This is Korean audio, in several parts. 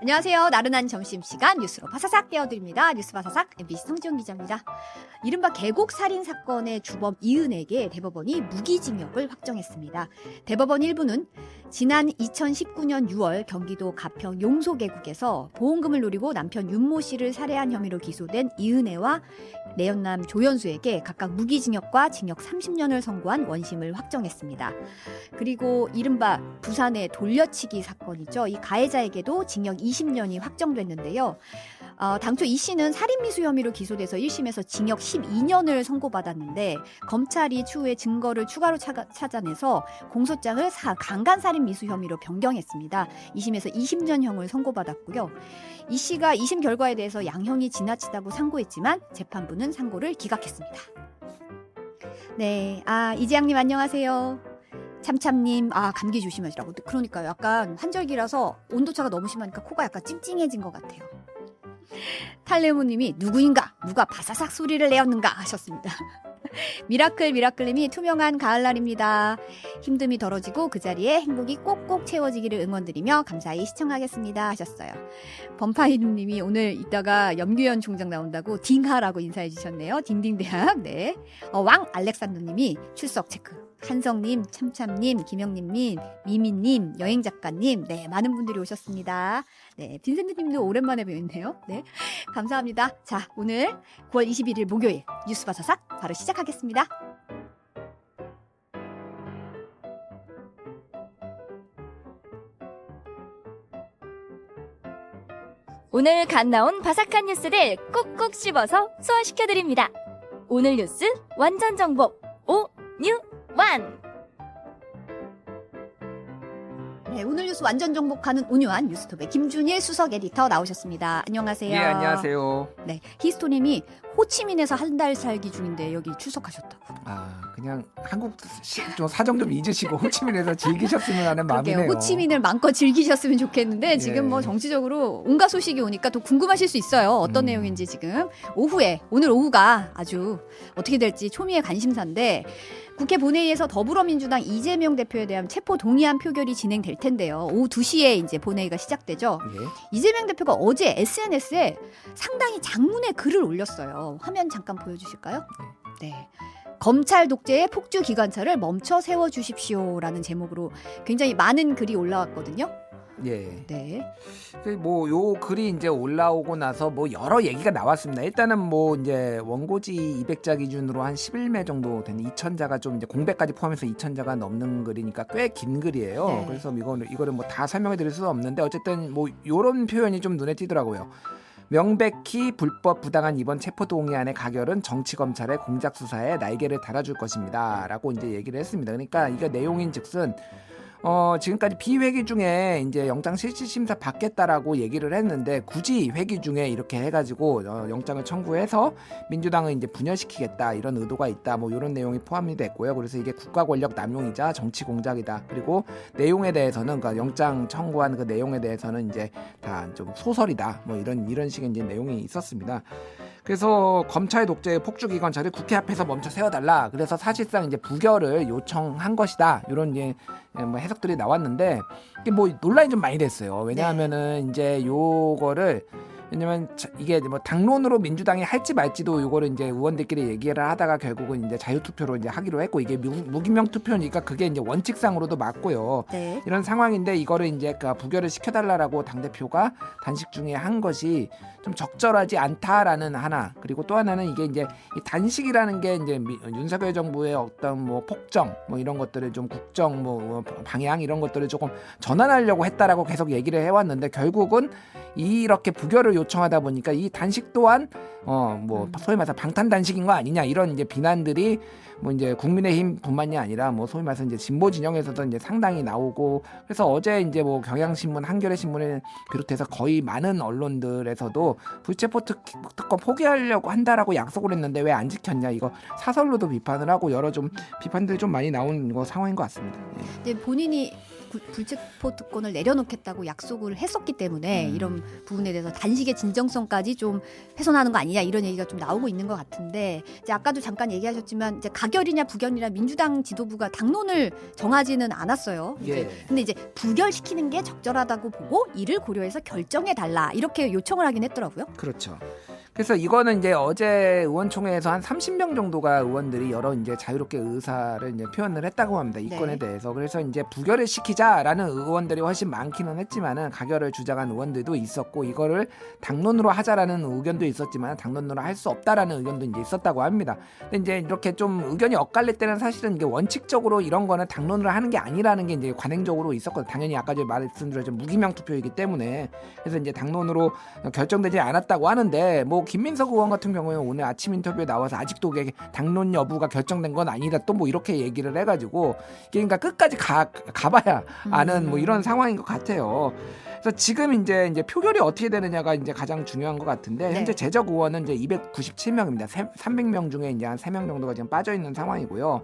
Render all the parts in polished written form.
안녕하세요. 나른한 점심시간 뉴스로 바사삭 깨워드립니다. 뉴스 바사삭 MBC 성지훈 기자입니다. 이른바 계곡 살인 사건의 주범 이은에게 대법원이 무기징역을 확정했습니다. 대법원 일부는 지난 2019년 6월 경기도 가평 용소계곡에서 보험금을 노리고 남편 윤모 씨를 살해한 혐의로 기소된 이은혜와 내연남 조연수에게 각각 무기징역과 징역 30년을 선고한 원심을 확정했습니다. 그리고 이른바 부산의 돌려치기 사건이죠. 이 가해자에게도 징역 20년이 확정됐는데요. 당초 이 씨는 살인미수 혐의로 기소돼서 1심에서 징역 12년을 선고받았는데 검찰이 추후에 증거를 추가로 찾아내서 공소장을 강간살인미수 혐의로 변경했습니다. 2심에서 20년형을 선고받았고요. 이 씨가 2심 결과에 대해서 양형이 지나치다고 상고했지만 재판부는 상고를 기각했습니다. 네, 이재양님 안녕하세요. 참참님, 감기 조심하시라고. 그러니까요. 약간 환절기라서 온도차가 너무 심하니까 코가 약간 찡찡해진 것 같아요. 탈레모님이 누구인가? 누가 바사삭 소리를 내었는가? 하셨습니다. 미라클님이 투명한 가을날입니다. 힘듦이 덜어지고 그 자리에 행복이 꼭꼭 채워지기를 응원드리며 감사히 시청하겠습니다. 하셨어요. 범파이님이 오늘 이따가 염규현 총장 나온다고 딩하라고 인사해 주셨네요. 딩딩대학. 네. 왕 알렉산더님이 출석 체크. 한성님, 참참님, 김영림님, 미미님, 여행작가님, 네, 많은 분들이 오셨습니다. 네, 빈센트님도 오랜만에 뵈었네요. 네, 감사합니다. 자, 오늘 9월 21일 목요일 뉴스 바사삭 바로 시작하겠습니다. 오늘 갓 나온 바삭한 뉴스를 꾹꾹 씹어서 소화시켜드립니다. 오늘 뉴스 완전 정복 오뉴완. 네, 오늘 뉴스 완전 정복하는 온유한 뉴스톱의 김준일 수석 에디터 나오셨습니다. 안녕하세요. 네, 안녕하세요. 네, 히스토님이 호치민에서 한 달 살기 중인데 여기 출석하셨다고. 그냥 한국 좀 사정 좀 잊으시고 호치민에서 즐기셨으면 하는 마음이네요. 호치민을 마음껏 즐기셨으면 좋겠는데 지금 뭐 정치적으로 온갖 소식이 오니까 또 궁금하실 수 있어요. 어떤 내용인지 지금 오늘 오후가 아주 어떻게 될지 초미의 관심사인데 국회 본회의에서 더불어민주당 이재명 대표에 대한 체포 동의안 표결이 진행될 텐데요. 오후 2시에 이제 본회의가 시작되죠. 예. 이재명 대표가 어제 SNS에 상당히 장문의 글을 올렸어요. 화면 잠깐 보여주실까요? 네. 검찰 독재의 폭주 기관차를 멈춰 세워주십시오라는 제목으로 굉장히 많은 글이 올라왔거든요. 예. 네. 요 글이 이제 올라오고 나서 여러 얘기가 나왔습니다. 일단은 이제 원고지 200자 기준으로 한 11매 정도 되는 2,000자가 좀 이제 공백까지 포함해서 2,000자가 넘는 글이니까 꽤 긴 글이에요. 네. 그래서 이거를 다 설명해 드릴 수는 없는데 어쨌든 요런 표현이 좀 눈에 띄더라고요. 명백히 불법 부당한 이번 체포 동의안의 가결은 정치 검찰의 공작 수사에 날개를 달아줄 것입니다라고 이제 얘기를 했습니다. 그러니까 이거 내용인즉슨 지금까지 비회기 중에 이제 영장 실질 심사 받겠다라고 얘기를 했는데 굳이 회기 중에 이렇게 해가지고 영장을 청구해서 민주당을 이제 분열시키겠다 이런 의도가 있다 이런 내용이 포함이 됐고요. 그래서 이게 국가 권력 남용이자 정치 공작이다. 그리고 내용에 대해서는 그러니까 영장 청구한 그 내용에 대해서는 이제 다 좀 소설이다. 이런 식의 이제 내용이 있었습니다. 그래서 검찰 독재의 폭주기관차를 국회 앞에서 멈춰 세워달라. 그래서 사실상 이제 부결을 요청한 것이다. 이런 이제 해석들이 나왔는데 이게 논란이 좀 많이 됐어요. 왜냐하면은 이제 왜냐면 이게 당론으로 민주당이 할지 말지도 요거를 이제 의원들끼리 얘기를 하다가 결국은 이제 자유투표로 이제 하기로 했고 이게 무기명 투표니까 그게 이제 원칙상으로도 맞고요. 네. 이런 상황인데 이거를 이제 부결을 시켜달라고 당대표가 단식 중에 한 것이 좀 적절하지 않다라는 하나. 그리고 또 하나는 이게 이제 이 단식이라는 게 이제 윤석열 정부의 어떤 폭정 이런 것들을 좀 국정 방향 이런 것들을 조금 전환하려고 했다라고 계속 얘기를 해왔는데 결국은 이렇게 부결을 요청하다 보니까 이 단식 또한 소위 말해서 방탄 단식인 거 아니냐 이런 이제 비난들이 이제 국민의힘뿐만이 아니라 소위 말해서 이제 진보 진영에서도 이제 상당히 나오고 그래서 어제 이제 경향신문, 한겨레 신문을 비롯해서 거의 많은 언론들에서도 불체포 특권 포기하려고 한다라고 약속을 했는데 왜 안 지켰냐 이거 사설로도 비판을 하고 여러 좀 비판들이 좀 많이 나온 상황인 것 같습니다. 이제 본인이 불체포 특권을 내려놓겠다고 약속을 했었기 때문에 이런 부분에 대해서 단식의 진정성까지 좀 훼손하는 거 아니냐 이런 얘기가 좀 나오고 있는 것 같은데 이제 아까도 잠깐 얘기하셨지만 이제 가결이냐 부결이냐 민주당 지도부가 당론을 정하지는 않았어요. 예. 근데 이제 부결시키는 게 적절하다고 보고 이를 고려해서 결정해 달라 이렇게 요청을 하긴 했더라고요. 그렇죠. 그래서 이거는 이제 어제 의원총회에서 한 30명 정도가 의원들이 여러 이제 자유롭게 의사를 이제 표현을 했다고 합니다. 이 건에 네. 대해서. 그래서 이제 부결을 시키자라는 의원들이 훨씬 많기는 했지만은 가결을 주장한 의원들도 있었고 이거를 당론으로 하자라는 의견도 있었지만 당론으로 할 수 없다라는 의견도 이제 있었다고 합니다. 근데 이제 이렇게 좀 의견이 엇갈릴 때는 사실은 이게 원칙적으로 이런 거는 당론으로 하는 게 아니라는 게 이제 관행적으로 있었거든요. 당연히 아까 전에 말씀드렸지만 무기명 투표이기 때문에 그래서 이제 당론으로 결정되지 않았다고 하는데 뭐 김민석 의원 같은 경우에는 오늘 아침 인터뷰에 나와서 아직도 그게 당론 여부가 결정된 건 아니다 또 뭐 이렇게 얘기를 해가지고 그러니까 끝까지 가봐야 아는 뭐 이런 상황인 것 같아요. 그래서 지금 이제 표결이 어떻게 되느냐가 이제 가장 중요한 것 같은데 네. 현재 재적 의원은 이제 297명입니다. 300명 중에 이제 한 3명 정도가 지금 빠져 있는 상황이고요.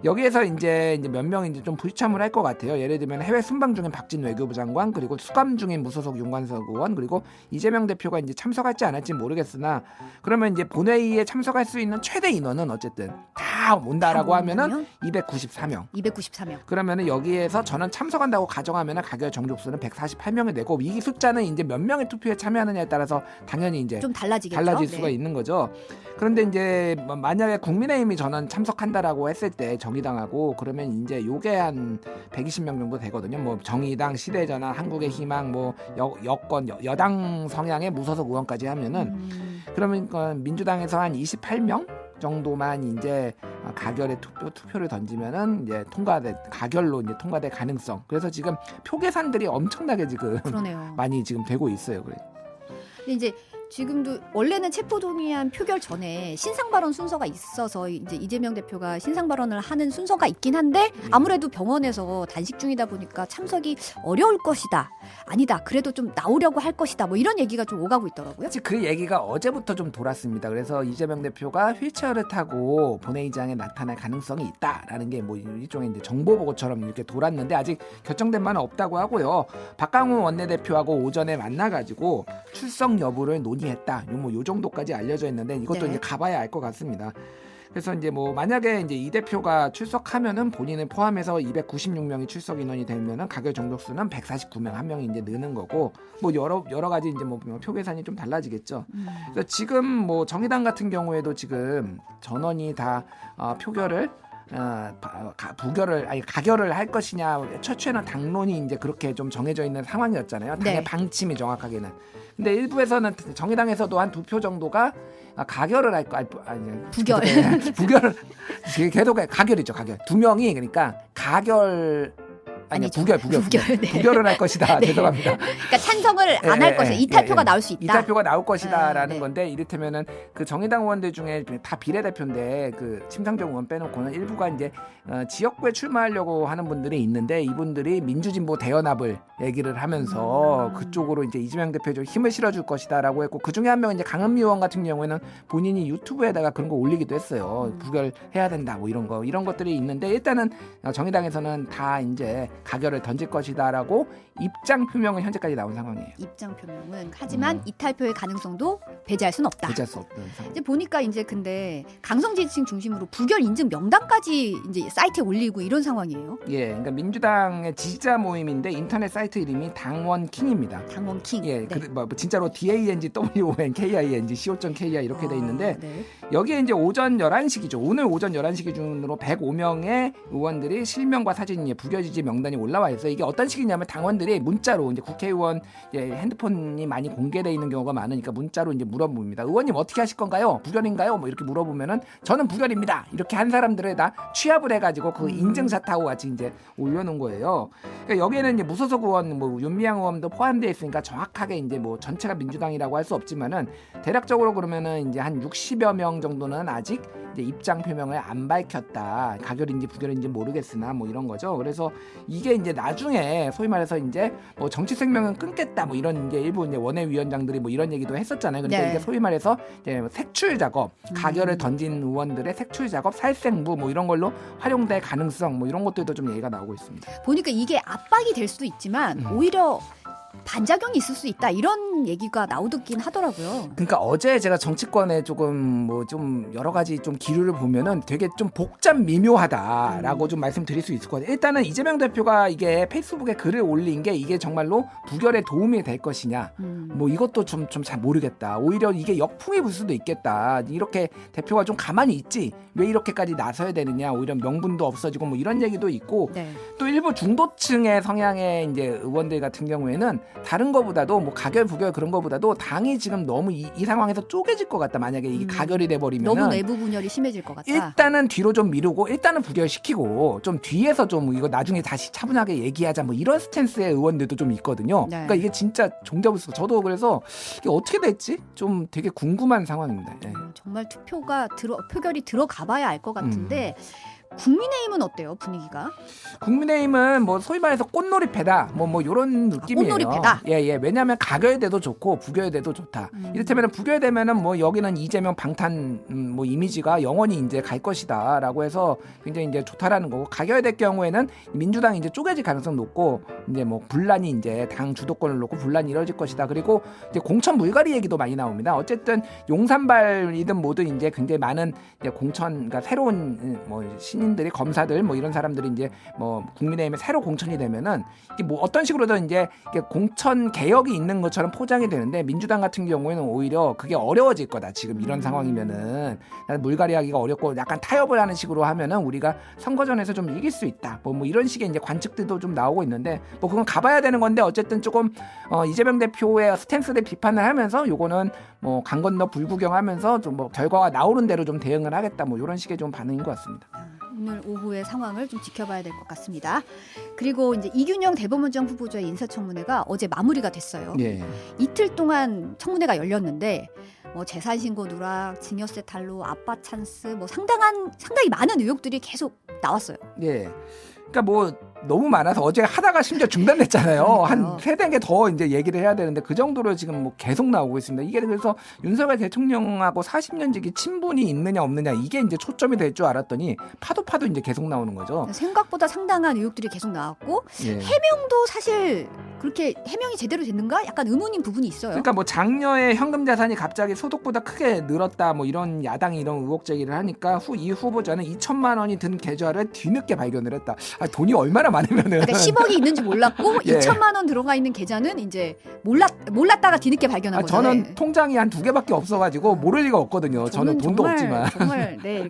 여기에서 이제 몇 명이 이제 좀 불참을 할 것 같아요. 예를 들면 해외 순방 중인 박진 외교부 장관 그리고 수감 중인 무소속 윤관석 의원 그리고 이재명 대표가 이제 참석할지 안 할지 모르겠으나 그러면 이제 본회의에 참석할 수 있는 최대 인원은 어쨌든 다 온다라고 하면은 294명. 294명. 그러면은 여기에서 저는 참석한다고 가정하면은 가결 정족수는 148명이 되고 이 숫자는 이제 몇 명의 투표에 참여하느냐에 따라서 당연히 이제 좀 달라지겠죠. 달라질 수가 있는 거죠. 그런데 이제 만약에 국민의힘이 저는 참석한다라고 했을 때 정의당하고 그러면 이제 요게 한 120명 정도 되거든요. 뭐 정의당, 시대전환, 한국의 희망, 뭐 여권, 여당 성향의 무소속 의원까지 하면은 그러면 민주당에서 한 28명 정도만 이제 가결의 투표를 던지면은 이제 가결로 이제 통과될 가능성. 그래서 지금 표 계산들이 엄청나게 지금 그러네요. 많이 지금 되고 있어요. 그래. 근데 이제 지금도 원래는 체포동의안 표결 전에 신상 발언 순서가 있어서 이제 이재명 대표가 신상 발언을 하는 순서가 있긴 한데 아무래도 병원에서 단식 중이다 보니까 참석이 어려울 것이다. 아니다. 그래도 좀 나오려고 할 것이다. 뭐 이런 얘기가 좀 오가고 있더라고요. 사실 그 얘기가 어제부터 좀 돌았습니다. 그래서 이재명 대표가 휠체어를 타고 본회의장에 나타날 가능성이 있다라는 게 뭐 일종의 이제 정보 보고처럼 이렇게 돌았는데 아직 결정된 바는 없다고 하고요. 박강훈 원내대표하고 오전에 만나가지고 출석 여부를 논의했다. 요 정도까지 알려져 있는데 이것도 네. 이제 가봐야 알 것 같습니다. 그래서 이제 뭐 만약에 이제 이 대표가 출석하면은 본인을 포함해서 296명이 출석 인원이 되면은 가결 정족수는 149명 한 명이 이제 느는 거고 뭐 여러 가지 이제 뭐 표 계산이 좀 달라지겠죠. 그래서 지금 뭐 정의당 같은 경우에도 지금 전원이 다 표결을 가결을 할 것이냐 최초에는 당론이 이제 그렇게 좀 정해져 있는 상황이었잖아요. 당의 네. 방침이 정확하게는. 근데 일부에서는 정의당에서도 한 2표 정도가 가결을 할 거 아니 부결. 부결을 계속 가결이죠. 가결. 2명이 그러니까 가결 아니 아니죠. 부결 네. 부결을 할 것이다. 네. 죄송합니다. 그러니까 찬성을 안 할 것이다. 이탈표가 나올 수 있다. 이탈표가 나올 것이다라는 네. 건데 이를테면은 그 정의당 의원들 중에 다 비례대표인데 그 심상정 의원 빼놓고는 일부가 이제 지역구에 출마하려고 하는 분들이 있는데 이분들이 민주진보 대연합을 얘기를 하면서 그쪽으로 이제 이재명 대표에 좀 힘을 실어줄 것이다라고 했고 그 중에 한 명은 이제 강은미 의원 같은 경우에는 본인이 유튜브에다가 그런 거 올리기도 했어요. 부결해야 된다 뭐 이런 것들이 있는데 일단은 정의당에서는 다 이제 가결을 던질 것이다라고 입장 표명은 현재까지 나온 상황이에요. 입장 표명은 하지만 이탈표의 가능성도 배제할 수는 없다. 배제할 수 없는 상황. 이제 보니까 이제 근데 강성 지지층 중심으로 부결 인증 명단까지 이제 사이트에 올리고 이런 상황이에요. 예, 그러니까 민주당의 지지자 모임인데 인터넷 사이트 이름이 당원킹입니다. 당원 킹. 예, 네. 뭐 진짜로 DANGWONKING co.kr 이렇게 돼 있는데 네. 여기에 이제 오전 11시 기준 오늘 오전 11시 기준으로 105명의 의원들이 실명과 사진이 부결 지지 명단이 올라와 있어요. 이게 어떤 식이냐면 당원들이 문자로 이제 국회의원 핸드폰이 많이 공개되어 있는 경우가 많으니까 문자로 이제 물어봅니다. 의원님 어떻게 하실 건가요? 부결인가요? 뭐 이렇게 물어보면은 저는 부결입니다. 이렇게 한 사람들을 다 취합을 해가지고 그 인증샷하고 같이 이제 올려놓은 거예요. 그러니까 여기에는 이제 무소속 의원 사건 뭐 윤미향 의원도 포함되어 있으니까 정확하게 이제 뭐 전체가 민주당이라고 할 수 없지만은 대략적으로 그러면은 이제 한 60여 명 정도는 아직 이제 입장 표명을 안 밝혔다. 가결인지 부결인지 모르겠으나 뭐 이런 거죠. 그래서 이게 이제 나중에 소위 말해서 이제 뭐 정치 생명은 끊겠다 뭐 이런 이제 일부 이제 원외위원장들이 뭐 이런 얘기도 했었잖아요. 그러니까 네. 이게 소위 말해서 이제 색출 작업, 가결을 던진 의원들의 색출 작업, 살생부 뭐 이런 걸로 활용될 가능성 뭐 이런 것들도 좀 얘기가 나오고 있습니다. 보니까 이게 압박이 될 수도 있지만 오히려 반작용이 있을 수 있다 이런 얘기가 나오긴 하더라고요. 그러니까 어제 제가 정치권에 조금 뭐 좀 여러 가지 좀 기류를 보면은 되게 좀 복잡 미묘하다라고 좀 말씀드릴 수 있을 것 같아요. 일단은 이재명 대표가 이게 페이스북에 글을 올린 게 이게 정말로 부결에 도움이 될 것이냐, 뭐 이것도 좀 잘 모르겠다. 오히려 이게 역풍이 불 수도 있겠다. 이렇게 대표가 좀 가만히 있지 왜 이렇게까지 나서야 되느냐. 오히려 명분도 없어지고 뭐 이런 얘기도 있고 네. 또 일부 중도층의 성향의 이제 의원들 같은 경우에는 다른 거보다도 뭐 가결 부결 그런 거보다도 당이 지금 너무 이 상황에서 쪼개질 것 같다. 만약에 이게 가결이 돼 버리면 너무 내부 분열이 심해질 것 같다. 일단은 뒤로 좀 미루고 일단은 부결시키고 좀 뒤에서 좀 이거 나중에 다시 차분하게 얘기하자 뭐 이런 스탠스의 의원들도 좀 있거든요. 네. 그러니까 이게 진짜 종잡을수 저도 그래서 이게 어떻게 될지 좀 되게 궁금한 상황입니다. 예. 정말 표결이 들어가봐야 알 것 같은데 국민의힘은 어때요 분위기가? 국민의힘은 뭐 소위 말해서 꽃놀이패다 뭐 이런 느낌이에요. 꽃놀이패다? 예. 왜냐하면 가결돼도 좋고 부결돼도 좋다. 이를테면 부결되면은 뭐 여기는 이재명 방탄 뭐 이미지가 영원히 이제 갈 것이다라고 해서 굉장히 이제 좋다라는 거고 가결될 경우에는 민주당이 이제 쪼개질 가능성 높고 이제 뭐 분란이 이제 당 주도권을 놓고 분란이 이뤄질 것이다. 그리고 이제 공천 물갈이 얘기도 많이 나옵니다. 어쨌든 용산발이든 뭐든 이제 굉장히 많은 이제 그러니까 새로운 뭐 신인들이 검사들 뭐 이런 사람들이 이제 뭐 국민의힘에 새로 공천이 되면은 이게 뭐 어떤 식으로든 이제 이게 공천 개혁이 있는 것처럼 포장이 되는데 민주당 같은 경우에는 오히려 그게 어려워질 거다. 지금 이런 상황이면은 물갈이하기가 어렵고 약간 타협을 하는 식으로 하면은 우리가 선거전에서 좀 이길 수 있다. 뭐 이런 식의 이제 관측들도 좀 나오고 있는데 뭐 그건 가봐야 되는 건데 어쨌든 조금 이재명 대표의 스탠스를 비판을 하면서 요거는 뭐 강 건너 불구경하면서 좀 뭐 결과가 나오는 대로 좀 대응을 하겠다. 뭐 이런 식의 좀 반응인 것 같습니다. 오늘 오후의 상황을 좀 지켜봐야 될 것 같습니다. 그리고 이제 이균영 대법원장 후보자의 인사청문회가 어제 마무리가 됐어요. 예. 이틀 동안 청문회가 열렸는데 뭐 재산신고 누락, 증여세 탈루, 아빠 찬스 뭐 상당히 많은 의혹들이 계속 나왔어요. 예. 그러니까 뭐 너무 많아서 어제 하다가 심지어 중단됐잖아요. 한 세대 개 더 이제 얘기를 해야 되는데 그 정도로 지금 뭐 계속 나오고 있습니다. 이게 그래서 윤석열 대통령하고 40년 지기 친분이 있느냐 없느냐 이게 이제 초점이 될 줄 알았더니 파도 이제 계속 나오는 거죠. 생각보다 상당한 의혹들이 계속 나왔고 예. 해명도 사실 그렇게 해명이 제대로 됐는가? 약간 의문인 부분이 있어요. 그러니까 뭐 장녀의 현금 자산이 갑자기 소득보다 크게 늘었다 뭐 이런 야당이 이런 의혹 제기를 하니까 이 후보자는 2천만 원이 든 계좌를 뒤늦게 발견을 했다. 돈이 얼마나 많으면은 그러니까 10억이 있는지 몰랐고 예. 2천만 원 들어가 있는 계좌는 이제 몰랐다가 뒤늦게 발견한 거죠. 저는 통장이 한 2개밖에 없어가지고 모를 리가 없거든요. 저는 돈도 없지만. 정말 이렇게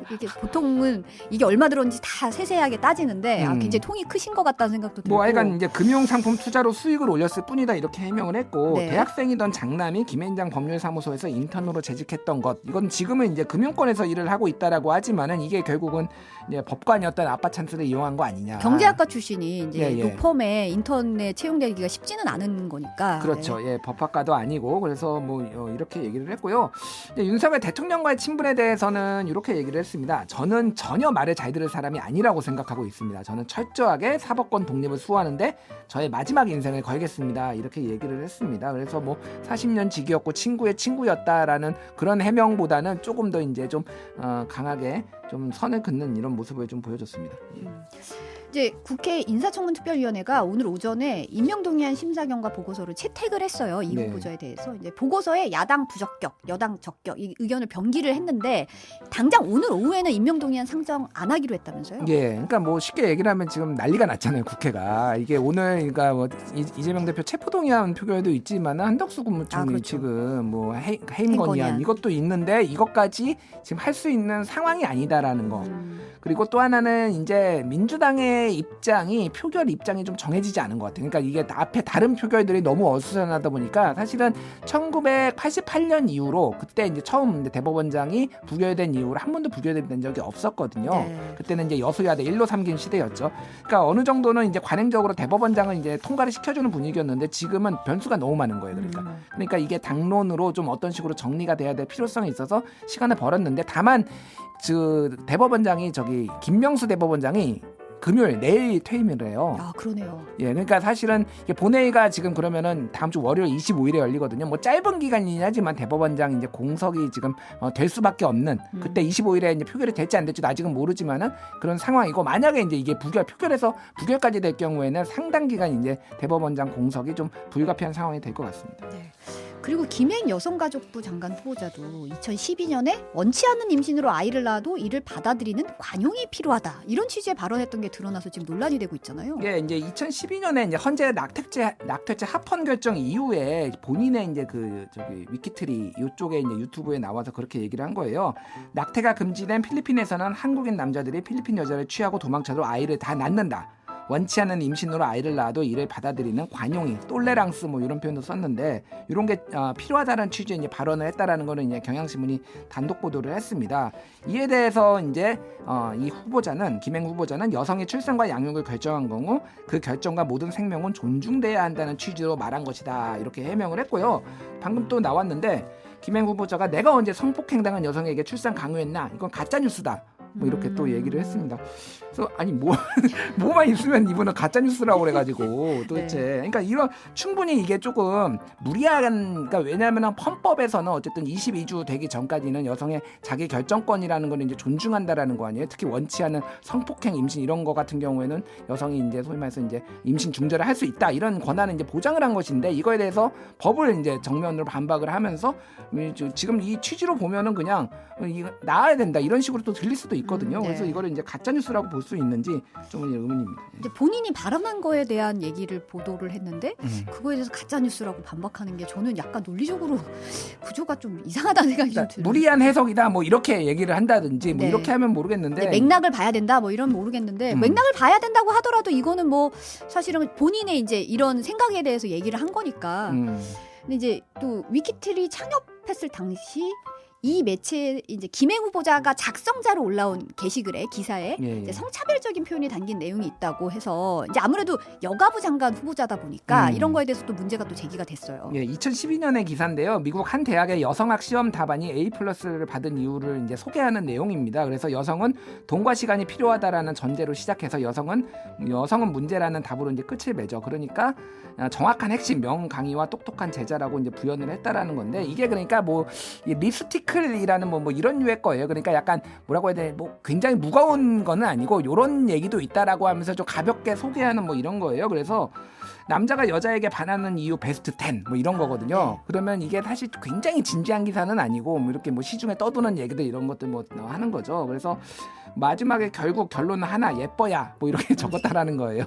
이렇게 보통은 이게 얼마 들었는지 다 세세하게 따지는데 굉장히 통이 크신 것 같다는 생각도 들고. 뭐 하여간 이제 금융상품 투자로 수익을 올렸을 뿐이다 이렇게 해명을 했고 네. 대학생이던 장남이 김앤장 법률사무소에서 인턴으로 재직했던 것 이건 지금은 이제 금융권에서 일을 하고 있다라고 하지만은 이게 결국은 이제 법관이었던 아빠 찬스를 이용한 거 아니냐. 경제학과 출신이 이제 예. 노펌에 인턴에 채용되기가 쉽지는 않은 거니까. 그렇죠. 네. 예, 법학과도 아니고 그래서 뭐 이렇게 얘기를 했고요. 이제 윤석열 대통령과의 친분에 대해서는 이렇게 얘기를 했습니다. 저는 전혀 말을 잘 들을 사람이 아니라고 생각하고 있습니다. 저는 철저하게 사법권 독립을 수호하는데 저의 마지막 인생을 걸겠습니다. 이렇게 얘기를 했습니다. 그래서 뭐 40년 직이었고 친구의 친구였다라는 그런 해명보다는 조금 더 이제 좀 강하게 좀 선을 긋는 이런 모습을 좀 보여줬습니다. 예. 이제 국회 인사청문특별위원회가 오늘 오전에 임명동의안 심사경과 보고서를 채택을 했어요. 이 네. 후보자에 대해서 이제 보고서에 야당 부적격, 여당 적격 이 의견을 병기를 했는데 당장 오늘 오후에는 임명동의안 상정 안 하기로 했다면서요? 예, 그러니까 뭐 쉽게 얘기를 하면 지금 난리가 났잖아요, 국회가. 이게 오늘 그러니까 뭐 이재명 대표 체포동의안 표결도 있지만 한덕수 국무총리 그렇죠. 지금 뭐 해임 해임 건의안 건의안. 이것도 있는데 이것까지 지금 할 수 있는 상황이 아니다라는 거. 그리고 또 하나는 이제 민주당의 국민의힘의 입장이 표결 입장이 좀 정해지지 않은 것 같아요. 그러니까 이게 앞에 다른 표결들이 너무 어수선하다 보니까 사실은 1988년 이후로 그때 이제 처음 대법원장이 부결된 이후로 한 번도 부결된 적이 없었거든요. 네. 그때는 이제 여소야대 1로 삼긴 시대였죠. 그러니까 어느 정도는 이제 관행적으로 대법원장을 이제 통과를 시켜주는 분위기였는데 지금은 변수가 너무 많은 거예요. 그러니까 이게 당론으로 좀 어떤 식으로 정리가 돼야 될 필요성이 있어서 시간을 벌었는데 다만 대법원장이 김명수 대법원장이 금요일 내일 퇴임을 해요. 아, 그러네요. 예, 그러니까 사실은 이게 본회의가 지금 그러면은 다음 주 월요일 25일에 열리거든요. 뭐 짧은 기간이긴 하지만 대법원장 이제 공석이 지금 될 수밖에 없는 그때 25일에 이제 표결이 될지 안 될지도 아직은 모르지만은 그런 상황이고 만약에 이제 이게 표결에서 부결까지 될 경우에는 상당 기간 이제 대법원장 공석이 좀 불가피한 상황이 될 것 같습니다. 네. 그리고 김행 여성가족부 장관 후보자도 2012년에 원치 않는 임신으로 아이를 낳아도 이를 받아들이는 관용이 필요하다. 이런 취지의 발언했던 게 드러나서 지금 논란이 되고 있잖아요. 예, 이제 2012년에 이제 헌재 낙태죄 합헌 결정 이후에 본인의 이제 위키트리 이쪽에 이제 유튜브에 나와서 그렇게 얘기를 한 거예요. 낙태가 금지된 필리핀에서는 한국인 남자들이 필리핀 여자를 취하고 도망쳐도 아이를 다 낳는다. 원치 않는 임신으로 아이를 낳아도 이를 받아들이는 관용이 똘레랑스 뭐 이런 표현도 썼는데 이런 게 필요하다는 취지의 이제 발언을 했다라는 거는 이제 경향신문이 단독 보도를 했습니다. 이에 대해서 이제 이 김행 후보자는 여성이 출산과 양육을 결정한 경우 그 결정과 모든 생명은 존중돼야 한다는 취지로 말한 것이다 이렇게 해명을 했고요. 방금 또 나왔는데 김행 후보자가 내가 언제 성폭행당한 여성에게 출산 강요했나 이건 가짜 뉴스다. 뭐 이렇게 또 얘기를 했습니다. 그래서 아니 뭐만 있으면 이분은 가짜 뉴스라고 그래가지고 도대체 네. 그러니까 이런 충분히 이게 조금 무리한 그러니까 왜냐하면 헌법에서는 어쨌든 22주 되기 전까지는 여성의 자기 결정권이라는 걸 이제 존중한다라는 거 아니에요. 특히 원치 않은 성폭행, 임신 이런 거 같은 경우에는 여성이 이제 소위 말해서 이제 임신 중절을 할 수 있다 이런 권한을 이제 보장을 한 것인데 이거에 대해서 법을 이제 정면으로 반박을 하면서 지금 이 취지로 보면은 그냥 나아야 된다 이런 식으로 또 들릴 수도 있거든요. 네. 그래서 이거를 이제 가짜 뉴스라고 볼 수 있는지 좀 의문입니다. 이제 본인이 발언한 거에 대한 얘기를 보도를 했는데 그거에 대해서 가짜 뉴스라고 반박하는 게 저는 약간 논리적으로 구조가 좀 이상하다는 생각이 좀 그러니까 들어요. 무리한 해석이다 뭐 이렇게 얘기를 한다든지 뭐 네. 이렇게 하면 모르겠는데 맥락을 봐야 된다 뭐 이런 모르겠는데 맥락을 봐야 된다고 하더라도 이거는 뭐 사실은 본인의 이제 이런 생각에 대해서 얘기를 한 거니까. 근데 이제 또 위키트리 창업했을 당시 이 매체 이제 김행 후보자가 작성자로 올라온 게시글에 기사에 예. 이제 성차별적인 표현이 담긴 내용이 있다고 해서 이제 아무래도 여가부 장관 후보자다 보니까 이런 거에 대해서 또 문제가 또 제기가 됐어요. 예, 2012년의 기사인데요. 미국 한 대학의 여성학 시험 답안이 A+를 받은 이유를 이제 소개하는 내용입니다. 그래서 여성은 돈과 시간이 필요하다라는 전제로 시작해서 여성은 문제라는 답으로 이제 끝을 맺어. 그러니까 정확한 핵심 명강의와 똑똑한 제자라고 이제 부연을 했다라는 건데 이게 그러니까 뭐 립스티클이라는 뭐 이런 류의 거예요. 그러니까 약간 뭐라고 해야 돼? 뭐 굉장히 무거운 거는 아니고 이런 얘기도 있다라고 하면서 좀 가볍게 소개하는 뭐 이런 거예요. 그래서 남자가 여자에게 반하는 이유 베스트 10 뭐 이런 거거든요. 네. 그러면 이게 사실 굉장히 진지한 기사는 아니고 뭐 이렇게 뭐 시중에 떠도는 얘기들 이런 것들 뭐 하는 거죠. 그래서 마지막에 결국 결론은 하나 예뻐야 뭐 이렇게 적었다라는 거예요.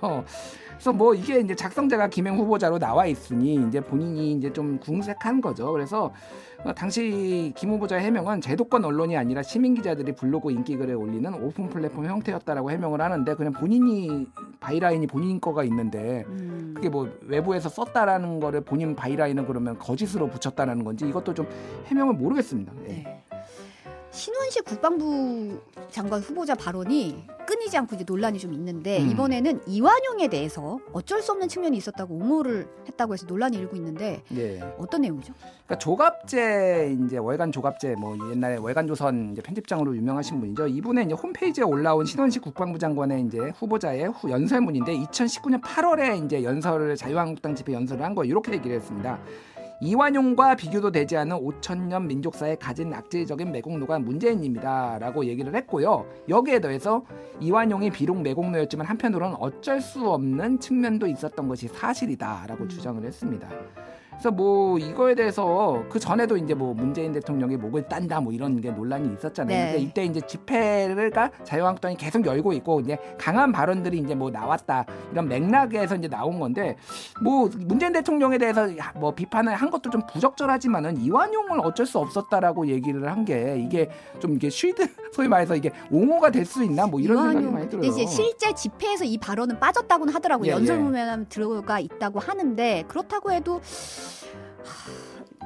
그래서 뭐 이게 이제 작성자가 김행 후보자로 나와 있으니 이제 본인이 이제 좀 궁색한 거죠. 그래서 당시 김 후보자의 해명은 제도권 언론이 아니라 시민 기자들이 블로그 인기글에 올리는 오픈 플랫폼 형태였다라고 해명을 하는데 그냥 본인이 바이라인이 본인 거가 있는데 그게 뭐 외부에서 썼다라는 거를 본인 바이라인은 그러면 거짓으로 붙였다라는 건지 이것도 좀 해명을 모르겠습니다. 예. 네. 신원식 국방부 장관 후보자 발언이 끊이지 않고 이제 논란이 좀 있는데 이번에는 이완용에 대해서 어쩔 수 없는 측면이 있었다고 옹호를 했다고 해서 논란이 일고 있는데 예. 어떤 내용이죠? 그러니까 조갑제 이제 월간 조갑제 뭐 옛날에 월간조선 이제 편집장으로 유명하신 분이죠. 이분의 이제 홈페이지에 올라온 신원식 국방부 장관의 이제 후보자의 연설문인데 2019년 8월에 이제 연설을 자유한국당 집회 연설을 한 거 이렇게 얘기를 했습니다. 이완용과 비교도 되지 않은 5천년 민족사에 가진 악질적인 매국노가 문재인입니다라고 얘기를 했고요. 여기에 더해서 이완용이 비록 매국노였지만 한편으로는 어쩔 수 없는 측면도 있었던 것이 사실이다라고 주장을 했습니다. 그래서 뭐 이거에 대해서 그 전에도 이제 뭐 문재인 대통령이 목을 딴다 뭐 이런 게 논란이 있었잖아요. 네. 근데 이때 이제 집회가 자유한국당이 계속 열고 있고 이제 강한 발언들이 이제 뭐 나왔다 이런 맥락에서 이제 나온 건데 뭐 문재인 대통령에 대해서 뭐 비판을 한 것도 좀 부적절하지만은 이완용을 어쩔 수 없었다라고 얘기를 한 게 이게 좀 이게 쉴드 소위 말해서 이게 옹호가 될 수 있나 뭐 이런 생각이 많이 들어요. 근데 이제 실제 집회에서 이 발언은 빠졌다고는 하더라고요. 예, 연설문에 들어가 있다고 하는데 그렇다고 해도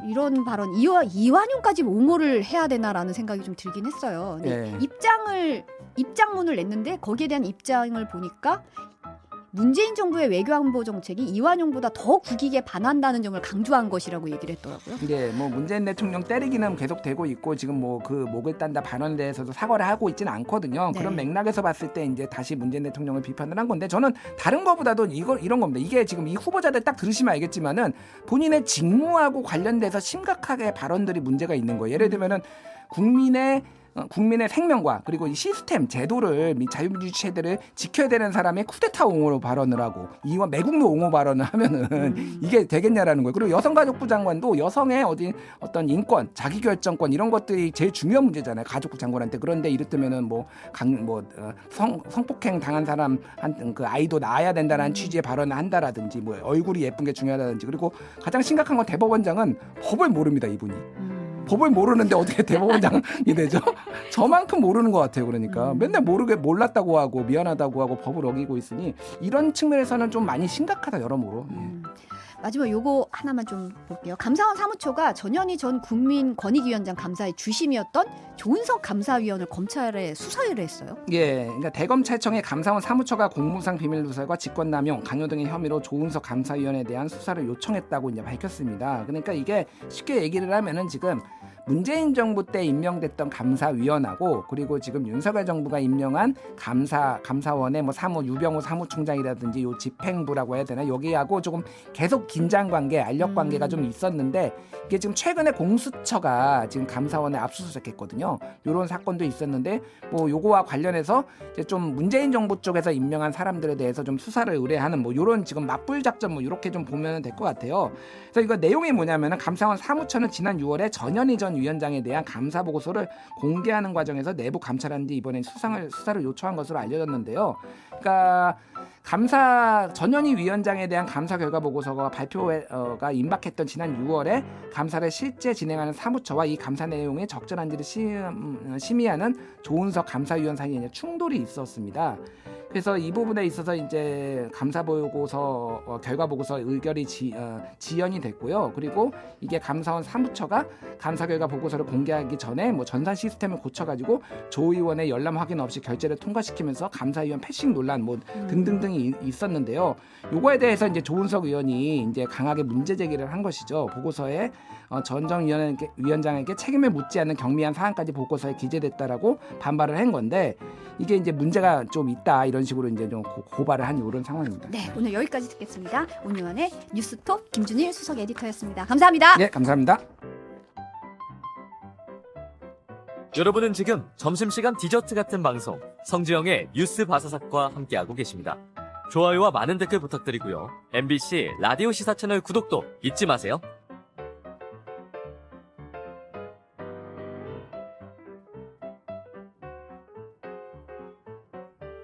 이런 발언 이완용까지 옹호를 해야 되나라는 생각이 좀 들긴 했어요. 근데 예. 입장문을 냈는데 거기에 대한 입장을 보니까 문재인 정부의 외교안보 정책이 이완용보다 더 국익에 반한다는 점을 강조한 것이라고 얘기를 했더라고요. 네, 뭐 문재인 대통령 때리기는 계속 되고 있고 지금 뭐 그 목을 딴다 발언에 대해서도 사과를 하고 있지는 않거든요. 네. 그런 맥락에서 봤을 때 이제 다시 문재인 대통령을 비판을 한 건데 저는 다른 거보다도 이런 겁니다. 이게 지금 이 후보자들 딱 들으시면 알겠지만은 본인의 직무하고 관련돼서 심각하게 발언들이 문제가 있는 거예요. 예를 들면은 국민의 생명과 그리고 이 시스템 제도를 자유민주 체제를 지켜야 되는 사람의 쿠데타 옹호로 발언을 하고 이와 매국노 옹호 발언을 하면은 이게 되겠냐라는 거예요. 그리고 여성가족부 장관도 여성의 어떤 인권, 자기결정권 이런 것들이 제일 중요한 문제잖아요. 가족부 장관한테. 그런데 이를테면은 성폭행 당한 사람 그 아이도 낳아야 된다는 취지의 발언을 한다라든지 뭐 얼굴이 예쁜 게 중요하다든지 그리고 가장 심각한 건 대법원장은 법을 모릅니다 이분이. 법을 모르는데 어떻게 대법원장이 되죠? 저만큼 모르는 것 같아요. 그러니까 맨날 몰랐다고 하고 미안하다고 하고 법을 어기고 있으니 이런 측면에서는 좀 많이 심각하다 여러모로. 마지막 요거 하나만 좀 볼게요. 감사원 사무처가 전현희 전 국민권익위원장 감사의 주심이었던 조은석 감사위원을 검찰에 수사 의뢰했어요. 예, 그러니까 대검찰청의 감사원 사무처가 공무상 비밀 누설과 직권남용, 강요 등의 혐의로 조은석 감사위원에 대한 수사를 요청했다고 이제 밝혔습니다. 그러니까 이게 쉽게 얘기를 하면은 지금 문재인 정부 때 임명됐던 감사위원하고 그리고 지금 윤석열 정부가 임명한 감사원의 뭐 유병호 사무총장이라든지 요 집행부라고 해야 되나 여기하고 조금 계속 긴장 관계, 알력 관계가 좀 있었는데 이게 지금 최근에 공수처가 지금 감사원에 압수수색했거든요. 이런 사건도 있었는데 뭐 요거와 관련해서 이제 좀 문재인 정부 쪽에서 임명한 사람들에 대해서 좀 수사를 의뢰하는 뭐 요런 지금 맞불 작전 뭐 이렇게 좀 보면 될 것 같아요. 그래서 이거 내용이 뭐냐면은 감사원 사무처는 지난 6월에 전현희 전 위원장에 대한 감사 보고서를 공개하는 과정에서 내부 감찰하는데 이번에 수사를 요청한 것으로 알려졌는데요. 그러니까 전현희 위원장에 대한 감사 결과 보고서가 발표가 임박했던 지난 6월에 감사를 실제 진행하는 사무처와 이 감사 내용의 적절한지를 심의하는 조은석 감사위원 사이에 충돌이 있었습니다. 그래서 이 부분에 있어서 이제 감사 보고서 결과 보고서 의결이 지연이 됐고요. 그리고 이게 감사원 사무처가 감사 결과 보고서를 공개하기 전에 뭐 전산 시스템을 고쳐가지고 조 의원의 열람 확인 없이 결재를 통과시키면서 감사위원 패싱 논란 뭐 등등등이 있었는데요. 요거에 대해서 이제 조은석 의원이 이제 강하게 문제 제기를 한 것이죠. 보고서에 전 위원장에게 책임을 묻지 않는 경미한 사안까지 보고서에 기재됐다라고 반발을 한 건데 이게 이제 문제가 좀 있다 이런 식으로 이제 좀 고발을 한 이런 상황입니다. 네, 오늘 여기까지 듣겠습니다. 온유원의 뉴스톱 김준일 수석 에디터였습니다. 감사합니다. 네, 감사합니다. 여러분은 지금 점심시간 디저트 같은 방송 성지영의 뉴스 바사삭과 함께하고 계십니다. 좋아요와 많은 댓글 부탁드리고요. MBC 라디오 시사 채널 구독도 잊지 마세요.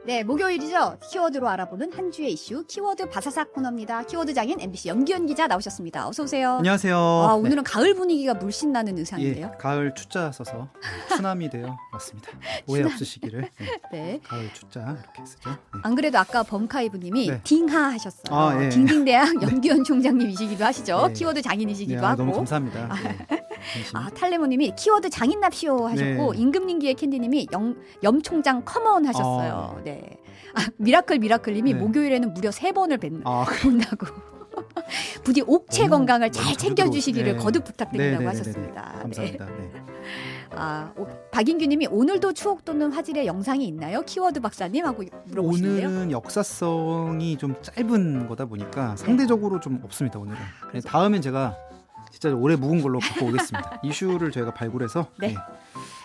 네, 목요일이죠. 키워드로 알아보는 한 주의 이슈 키워드 바사삭 코너입니다. 키워드 장인 MBC 염기현 기자 나오셨습니다. 어서 오세요. 안녕하세요. 오늘은 가을 분위기가 물씬 나는 의상인데요. 예, 가을 추자 써서 추남이 되어 왔습니다. 오해 없으시기를. 네. 네. 가을 추자 이렇게 쓰죠. 네. 안 그래도 아까 범카이브님이 네. 딩하 하셨어요. 예. 딩딩대학 염기현 총장님이시기도 하시죠. 네. 키워드 장인이시기도 네, 하고. 너무 감사합니다. 네. 탈레모님이 키워드 장인납시오 하셨고 네. 임금님기의 캔디님이 염총장 컴온 하셨어요. 네. 미라클님이 네. 목요일에는 무려 3번을 본다고. 부디 옥체 너무 건강을 잘 자주 챙겨주시기를 네. 거듭 부탁드린다고 네네네네. 하셨습니다. 감사합니다. 네. 박인규님이 오늘도 추억 돋는 화질의 영상이 있나요? 키워드 박사님 하고 물어보시는데요. 오늘은 역사성이 좀 짧은 거다 보니까 상대적으로 좀 없습니다. 오늘은. 네, 다음엔 제가 진짜 오래 묵은 걸로 갖고 오겠습니다. 이슈를 저희가 발굴해서 네.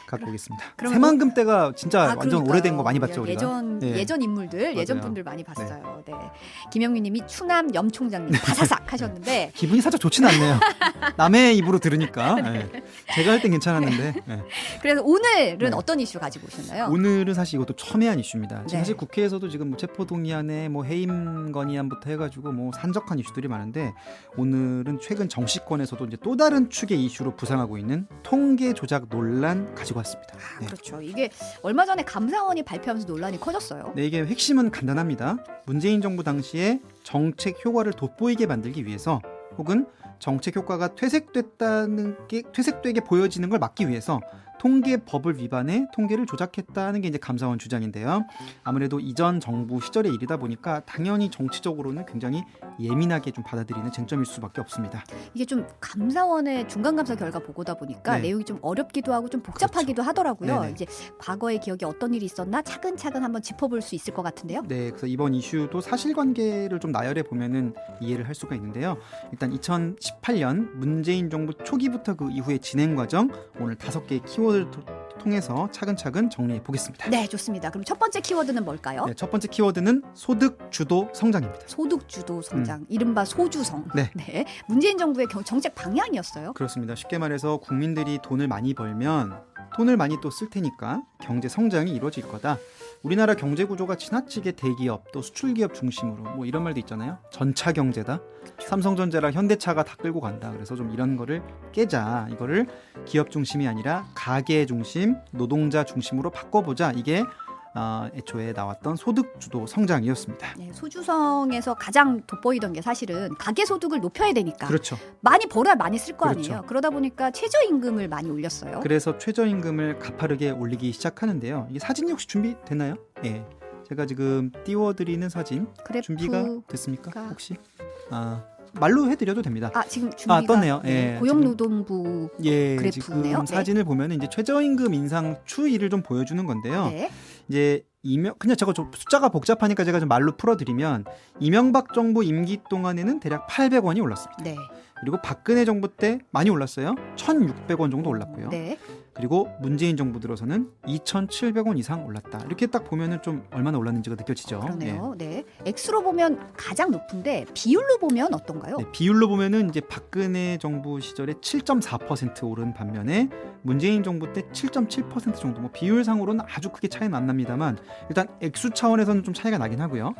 갖고 오겠습니다. 그럼 새만금 때가 진짜 완전 그러니까요. 오래된 거 많이 봤죠 우리가. 예전 인물들, 맞아요. 예전 분들 많이 봤어요. 네. 김영민님이 추남 염총장님 바사삭 하셨는데 기분이 살짝 좋진 않네요. 남의 입으로 들으니까. 네. 제가 할 땐 괜찮았는데. 네. 그래서 오늘은 네. 어떤 이슈 가지고 오셨나요? 오늘은 사실 이것도 첨예한 이슈입니다. 지금 네. 사실 국회에서도 지금 뭐 체포동의안에 뭐 해임 건의안부터 해가지고 뭐 산적한 이슈들이 많은데 오늘은 최근 정치권에서도 이제 또 다른 축의 이슈로 부상하고 있는 통계 조작 논란 가지고 왔습니다. 네. 그렇죠. 이게 얼마 전에 감사원이 발표하면서 논란이 커졌어요. 네, 이게 핵심은 간단합니다. 문재인 정부 당시에 정책 효과를 돋보이게 만들기 위해서 혹은 정책 효과가 퇴색되게 보여지는 걸 막기 위해서 통계법을 위반해 통계를 조작했다는 게 이제 감사원 주장인데요. 아무래도 이전 정부 시절의 일이다 보니까 당연히 정치적으로는 굉장히 예민하게 좀 받아들이는 쟁점일 수밖에 없습니다. 이게 좀 감사원의 중간감사 결과 보고다 보니까 네. 내용이 좀 어렵기도 하고 좀 복잡하기도 하더라고요. 네네. 이제 과거의 기억에 어떤 일이 있었나 차근차근 한번 짚어볼 수 있을 것 같은데요. 네, 그래서 이번 이슈도 사실관계를 좀 나열해 보면은 이해를 할 수가 있는데요. 일단 2018년 문재인 정부 초기부터 그 이후의 진행 과정 오늘 5개의 키워드를 통해서 차근차근 정리해 보겠습니다. 네, 좋습니다. 그럼 첫 번째 키워드는 뭘까요? 네, 첫 번째 키워드는 소득 주도 성장입니다. 소득 주도 성장, 이른바 소주성. 네. 문재인 정부의 정책 방향이었어요. 그렇습니다. 쉽게 말해서 국민들이 돈을 많이 벌면 돈을 많이 또 쓸 테니까 경제 성장이 이루어질 거다. 우리나라 경제 구조가 지나치게 대기업 또 수출 기업 중심으로 뭐 이런 말도 있잖아요. 전차 경제다. 삼성전자랑 현대차가 다 끌고 간다. 그래서 좀 이런 거를 깨자. 이거를 기업 중심이 아니라 가계 중심, 노동자 중심으로 바꿔보자. 이게 애초에 나왔던 소득 주도 성장이었습니다. 네, 소주성에서 가장 돋보이던 게 사실은 가계 소득을 높여야 되니까 그렇죠. 많이 벌어야 많이 쓸 거 그렇죠. 아니에요. 그러다 보니까 최저임금을 많이 올렸어요. 그래서 최저임금을 가파르게 올리기 시작하는데요. 이게 사진이 혹시 준비됐나요? 예. 제가 지금 띄워드리는 사진 그래프 준비가 됐습니까? 가- 혹시? 말로 해드려도 됩니다. 지금 준비가 떴네요. 예, 고용노동부 예, 그래프네요. 지금 네. 사진을 보면 이제 최저임금 인상 추이를 좀 보여주는 건데요. 네. 이제 그냥 제가 좀 숫자가 복잡하니까 제가 좀 말로 풀어드리면 이명박 정부 임기 동안에는 대략 800원이 올랐습니다. 네. 그리고 박근혜 정부 때 많이 올랐어요. 1,600원 정도 올랐고요. 네. 그리고 문재인 정부 들어서는 2,700원 이상 올랐다. 이렇게 딱 보면은 좀 얼마나 올랐는지가 느껴지죠. 그러네요. 네. 액수로 보면 가장 높은데 비율로 보면 어떤가요? 네, 비율로 보면은 이제 박근혜 정부 시절에 7.4% 오른 반면에 문재인 정부 때 7.7% 정도. 뭐 비율상으로는 아주 크게 차이는 안 납니다만 일단 액수 차원에서는 좀 차이가 나긴 하고요.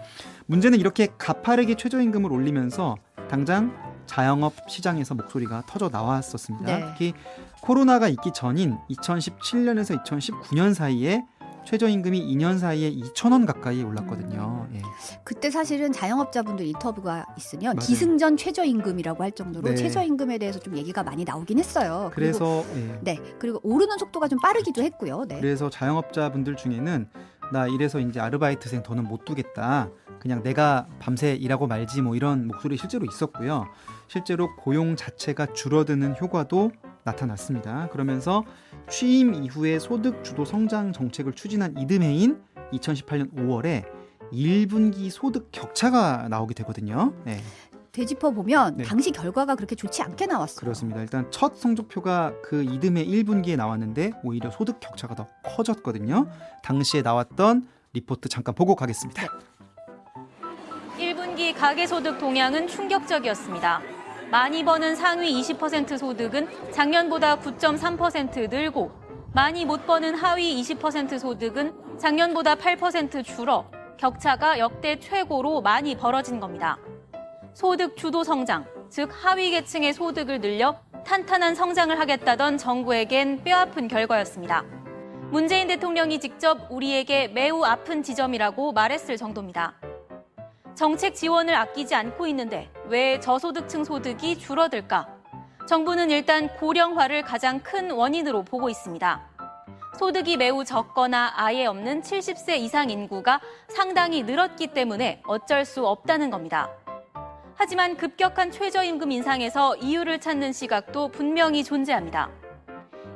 문제는 이렇게 가파르게 최저임금을 올리면서 당장 자영업 시장에서 목소리가 터져 나왔었습니다. 네. 특히 코로나가 있기 전인 2017년에서 2019년 사이에 최저임금이 2년 사이에 2,000원 가까이 올랐거든요. 예. 그때 사실은 자영업자분들 인터뷰가 있으면 맞아요. 기승전 최저임금이라고 할 정도로 네. 최저임금에 대해서 좀 얘기가 많이 나오긴 했어요. 그리고, 그래서 예. 네. 그리고 오르는 속도가 좀 빠르기도 했고요. 네. 그래서 자영업자분들 중에는 나 이래서 이제 아르바이트생 더는 못 두겠다. 그냥 내가 밤새 일하고 말지 뭐 이런 목소리 실제로 있었고요. 실제로 고용 자체가 줄어드는 효과도 나타났습니다. 그러면서 취임 이후에 소득 주도 성장 정책을 추진한 이듬해인 2018년 5월에 1분기 소득 격차가 나오게 되거든요. 네, 되짚어 보면 네. 당시 결과가 그렇게 좋지 않게 나왔어요. 그렇습니다. 일단 첫 성적표가 그 이듬해 1분기에 나왔는데 오히려 소득 격차가 더 커졌거든요. 당시에 나왔던 리포트 잠깐 보고 가겠습니다. 1분기 가계소득 동향은 충격적이었습니다. 많이 버는 상위 20% 소득은 작년보다 9.3% 늘고 많이 못 버는 하위 20% 소득은 작년보다 8% 줄어 격차가 역대 최고로 많이 벌어진 겁니다. 소득 주도 성장, 즉 하위 계층의 소득을 늘려 탄탄한 성장을 하겠다던 정부에겐 뼈아픈 결과였습니다. 문재인 대통령이 직접 우리에게 매우 아픈 지점이라고 말했을 정도입니다. 정책 지원을 아끼지 않고 있는데 왜 저소득층 소득이 줄어들까? 정부는 일단 고령화를 가장 큰 원인으로 보고 있습니다. 소득이 매우 적거나 아예 없는 70세 이상 인구가 상당히 늘었기 때문에 어쩔 수 없다는 겁니다. 하지만 급격한 최저임금 인상에서 이유를 찾는 시각도 분명히 존재합니다.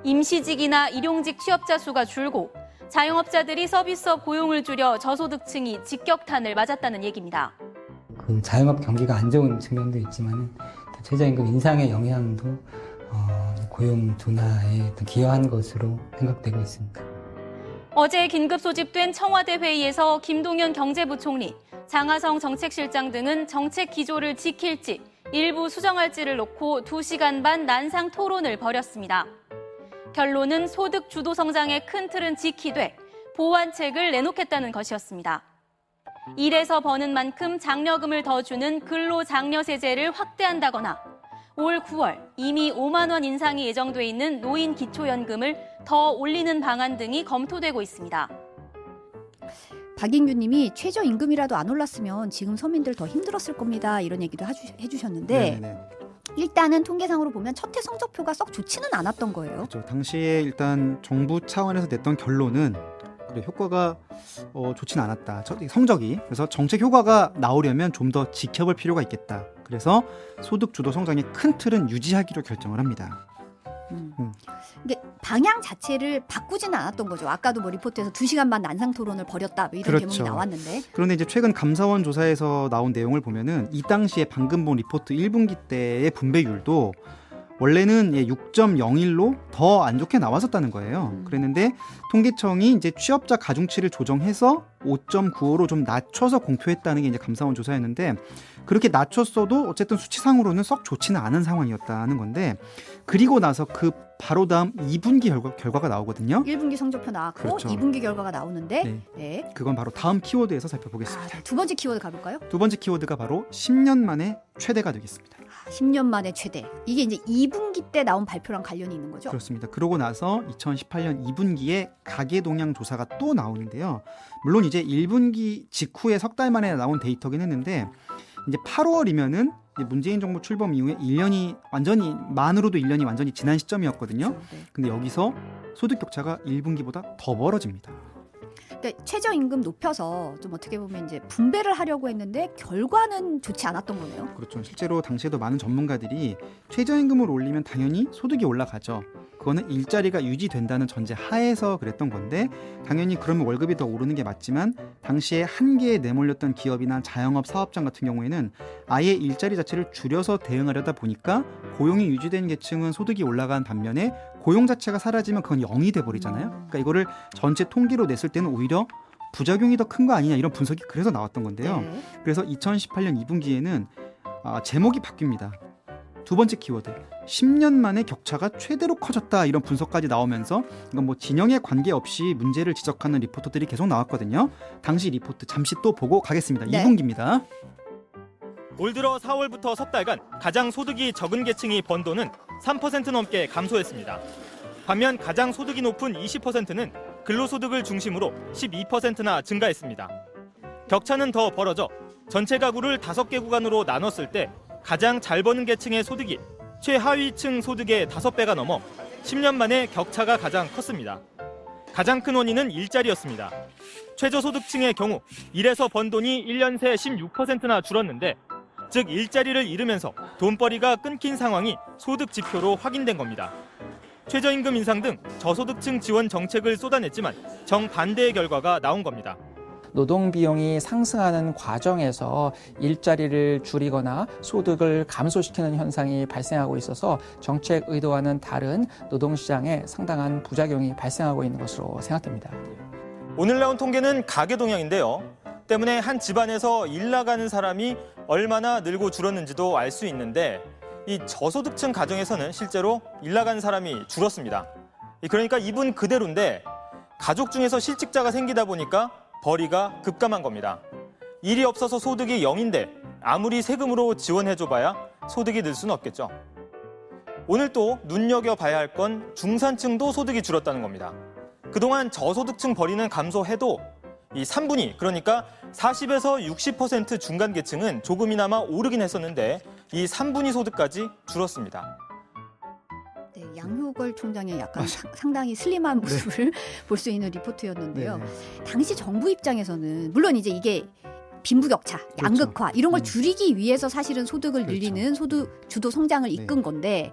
임시직이나 일용직 취업자 수가 줄고 자영업자들이 서비스업 고용을 줄여 저소득층이 직격탄을 맞았다는 얘기입니다. 그 자영업 경기가 안 좋은 측면도 있지만 최저임금 인상의 영향도 고용 둔화에 기여한 것으로 생각되고 있습니다. 어제 긴급 소집된 청와대 회의에서 김동연 경제부총리, 장하성 정책실장 등은 정책 기조를 지킬지 일부 수정할지를 놓고 2시간 반 난상 토론을 벌였습니다. 결론은 소득 주도 성장의 큰 틀은 지키되 보완책을 내놓겠다는 것이었습니다. 일에서 버는 만큼 장려금을 더 주는 근로장려세제를 확대한다거나 올 9월 이미 5만 원 인상이 예정돼 있는 노인 기초연금을 더 올리는 방안 등이 검토되고 있습니다. 박인규 님이 최저임금이라도 안 올랐으면 지금 서민들 더 힘들었을 겁니다. 이런 얘기도 해주셨는데 네네. 일단은 통계상으로 보면 첫해 성적표가 썩 좋지는 않았던 거예요. 그렇죠. 당시에 일단 정부 차원에서 냈던 결론은 그래, 효과가 좋진 않았다. 성적이. 그래서 정책 효과가 나오려면 좀 더 지켜볼 필요가 있겠다. 그래서 소득 주도 성장의 큰 틀은 유지하기로 결정을 합니다. 근데 방향 자체를 바꾸지는 않았던 거죠. 아까도 뭐 리포트에서 2시간 반 난상 토론을 벌였다 뭐 이런 그렇죠. 제목이 나왔는데. 그런데 이제 최근 감사원 조사에서 나온 내용을 보면은 이 당시에 방금 본 리포트 1분기 때의 분배율도 원래는 6.01로 더 안 좋게 나왔었다는 거예요. 그랬는데 통계청이 이제 취업자 가중치를 조정해서 5.95로 좀 낮춰서 공표했다는 게 이제 감사원 조사였는데 그렇게 낮췄어도 어쨌든 수치상으로는 썩 좋지는 않은 상황이었다는 건데 그리고 나서 그 바로 다음 2분기 결과가 나오거든요. 1분기 성적표 나왔고 그렇죠. 2분기 결과가 나오는데 네. 네. 그건 바로 다음 키워드에서 살펴보겠습니다. 두 번째 키워드 가볼까요? 두 번째 키워드가 바로 10년 만에 최대가 되겠습니다. 10년 만에 최대. 이게 이제 2분기 때 나온 발표랑 관련이 있는 거죠? 그렇습니다. 그러고 나서 2018년 2분기에 가계 동향 조사가 또 나오는데요. 물론 이제 1분기 직후에 석 달 만에 나온 데이터긴 했는데 이제 8월이면은 문재인 정부 출범 이후에 1년이 완전히 만으로도 1년이 완전히 지난 시점이었거든요. 그렇죠. 네. 근데 여기서 소득 격차가 1분기보다 더 벌어집니다. 그러니까 최저임금 높여서 좀 어떻게 보면 이제 분배를 하려고 했는데 결과는 좋지 않았던 거네요. 그렇죠. 실제로 당시에도 많은 전문가들이 최저임금을 올리면 당연히 소득이 올라가죠. 그거는 일자리가 유지된다는 전제 하에서 그랬던 건데 당연히 그러면 월급이 더 오르는 게 맞지만 당시에 한계에 내몰렸던 기업이나 자영업 사업장 같은 경우에는 아예 일자리 자체를 줄여서 대응하려다 보니까 고용이 유지된 계층은 소득이 올라간 반면에 고용 자체가 사라지면 그건 0이 돼버리잖아요. 그러니까 이거를 전체 통계로 냈을 때는 오히려 부작용이 더 큰 거 아니냐 이런 분석이 그래서 나왔던 건데요. 네. 그래서 2018년 2분기에는 제목이 바뀝니다. 두 번째 키워드 10년 만에 격차가 최대로 커졌다 이런 분석까지 나오면서 이건 뭐 진영에 관계없이 문제를 지적하는 리포터들이 계속 나왔거든요. 당시 리포트 잠시 또 보고 가겠습니다. 네. 2분기입니다. 올 들어 4월부터 석 달간 가장 소득이 적은 계층이 번 돈은 3% 넘게 감소했습니다. 반면 가장 소득이 높은 20%는 근로소득을 중심으로 12%나 증가했습니다. 격차는 더 벌어져 전체 가구를 5개 구간으로 나눴을 때 가장 잘 버는 계층의 소득이 최하위층 새소득의 5배가 넘어 10년 만에 격차가 가장 컸습니다. 가장 큰 원인은 일자리였습니다. 최저소득층의 경우 일에서 번 돈이 1년 새 16%나 줄었는데 즉 일자리를 잃으면서 돈벌이가 끊긴 상황이 소득 지표로 확인된 겁니다. 최저임금 인상 등 저소득층 지원 정책을 쏟아냈지만 정반대의 결과가 나온 겁니다. 노동 비용이 상승하는 과정에서 일자리를 줄이거나 소득을 감소시키는 현상이 발생하고 있어서 정책 의도와는 다른 노동시장에 상당한 부작용이 발생하고 있는 것으로 생각됩니다. 오늘 나온 통계는 가계 동향인데요. 때문에 한 집안에서 일 나가는 사람이 얼마나 늘고 줄었는지도 알 수 있는데 이 저소득층 가정에서는 실제로 일 나가는 사람이 줄었습니다. 그러니까 이분 그대로인데 가족 중에서 실직자가 생기다 보니까 벌이가 급감한 겁니다. 일이 없어서 소득이 0인데 아무리 세금으로 지원해줘봐야 소득이 늘 수는 없겠죠. 오늘 또 눈여겨봐야 할 건 중산층도 소득이 줄었다는 겁니다. 그동안 저소득층 벌이는 감소해도 이 3분위 그러니까 40에서 60% 중간 계층은 조금이나마 오르긴 했었는데 이 3분위 소득까지 줄었습니다. 네, 양효걸 총장의 약간 상당히 슬림한 모습을 볼 수 있는 리포트였는데요. 네네. 당시 정부 입장에서는 물론 이제 이게 빈부격차, 그렇죠. 양극화 이런 걸 줄이기 위해서 사실은 소득을 그렇죠. 늘리는 소득 주도 성장을 이끈 네. 건데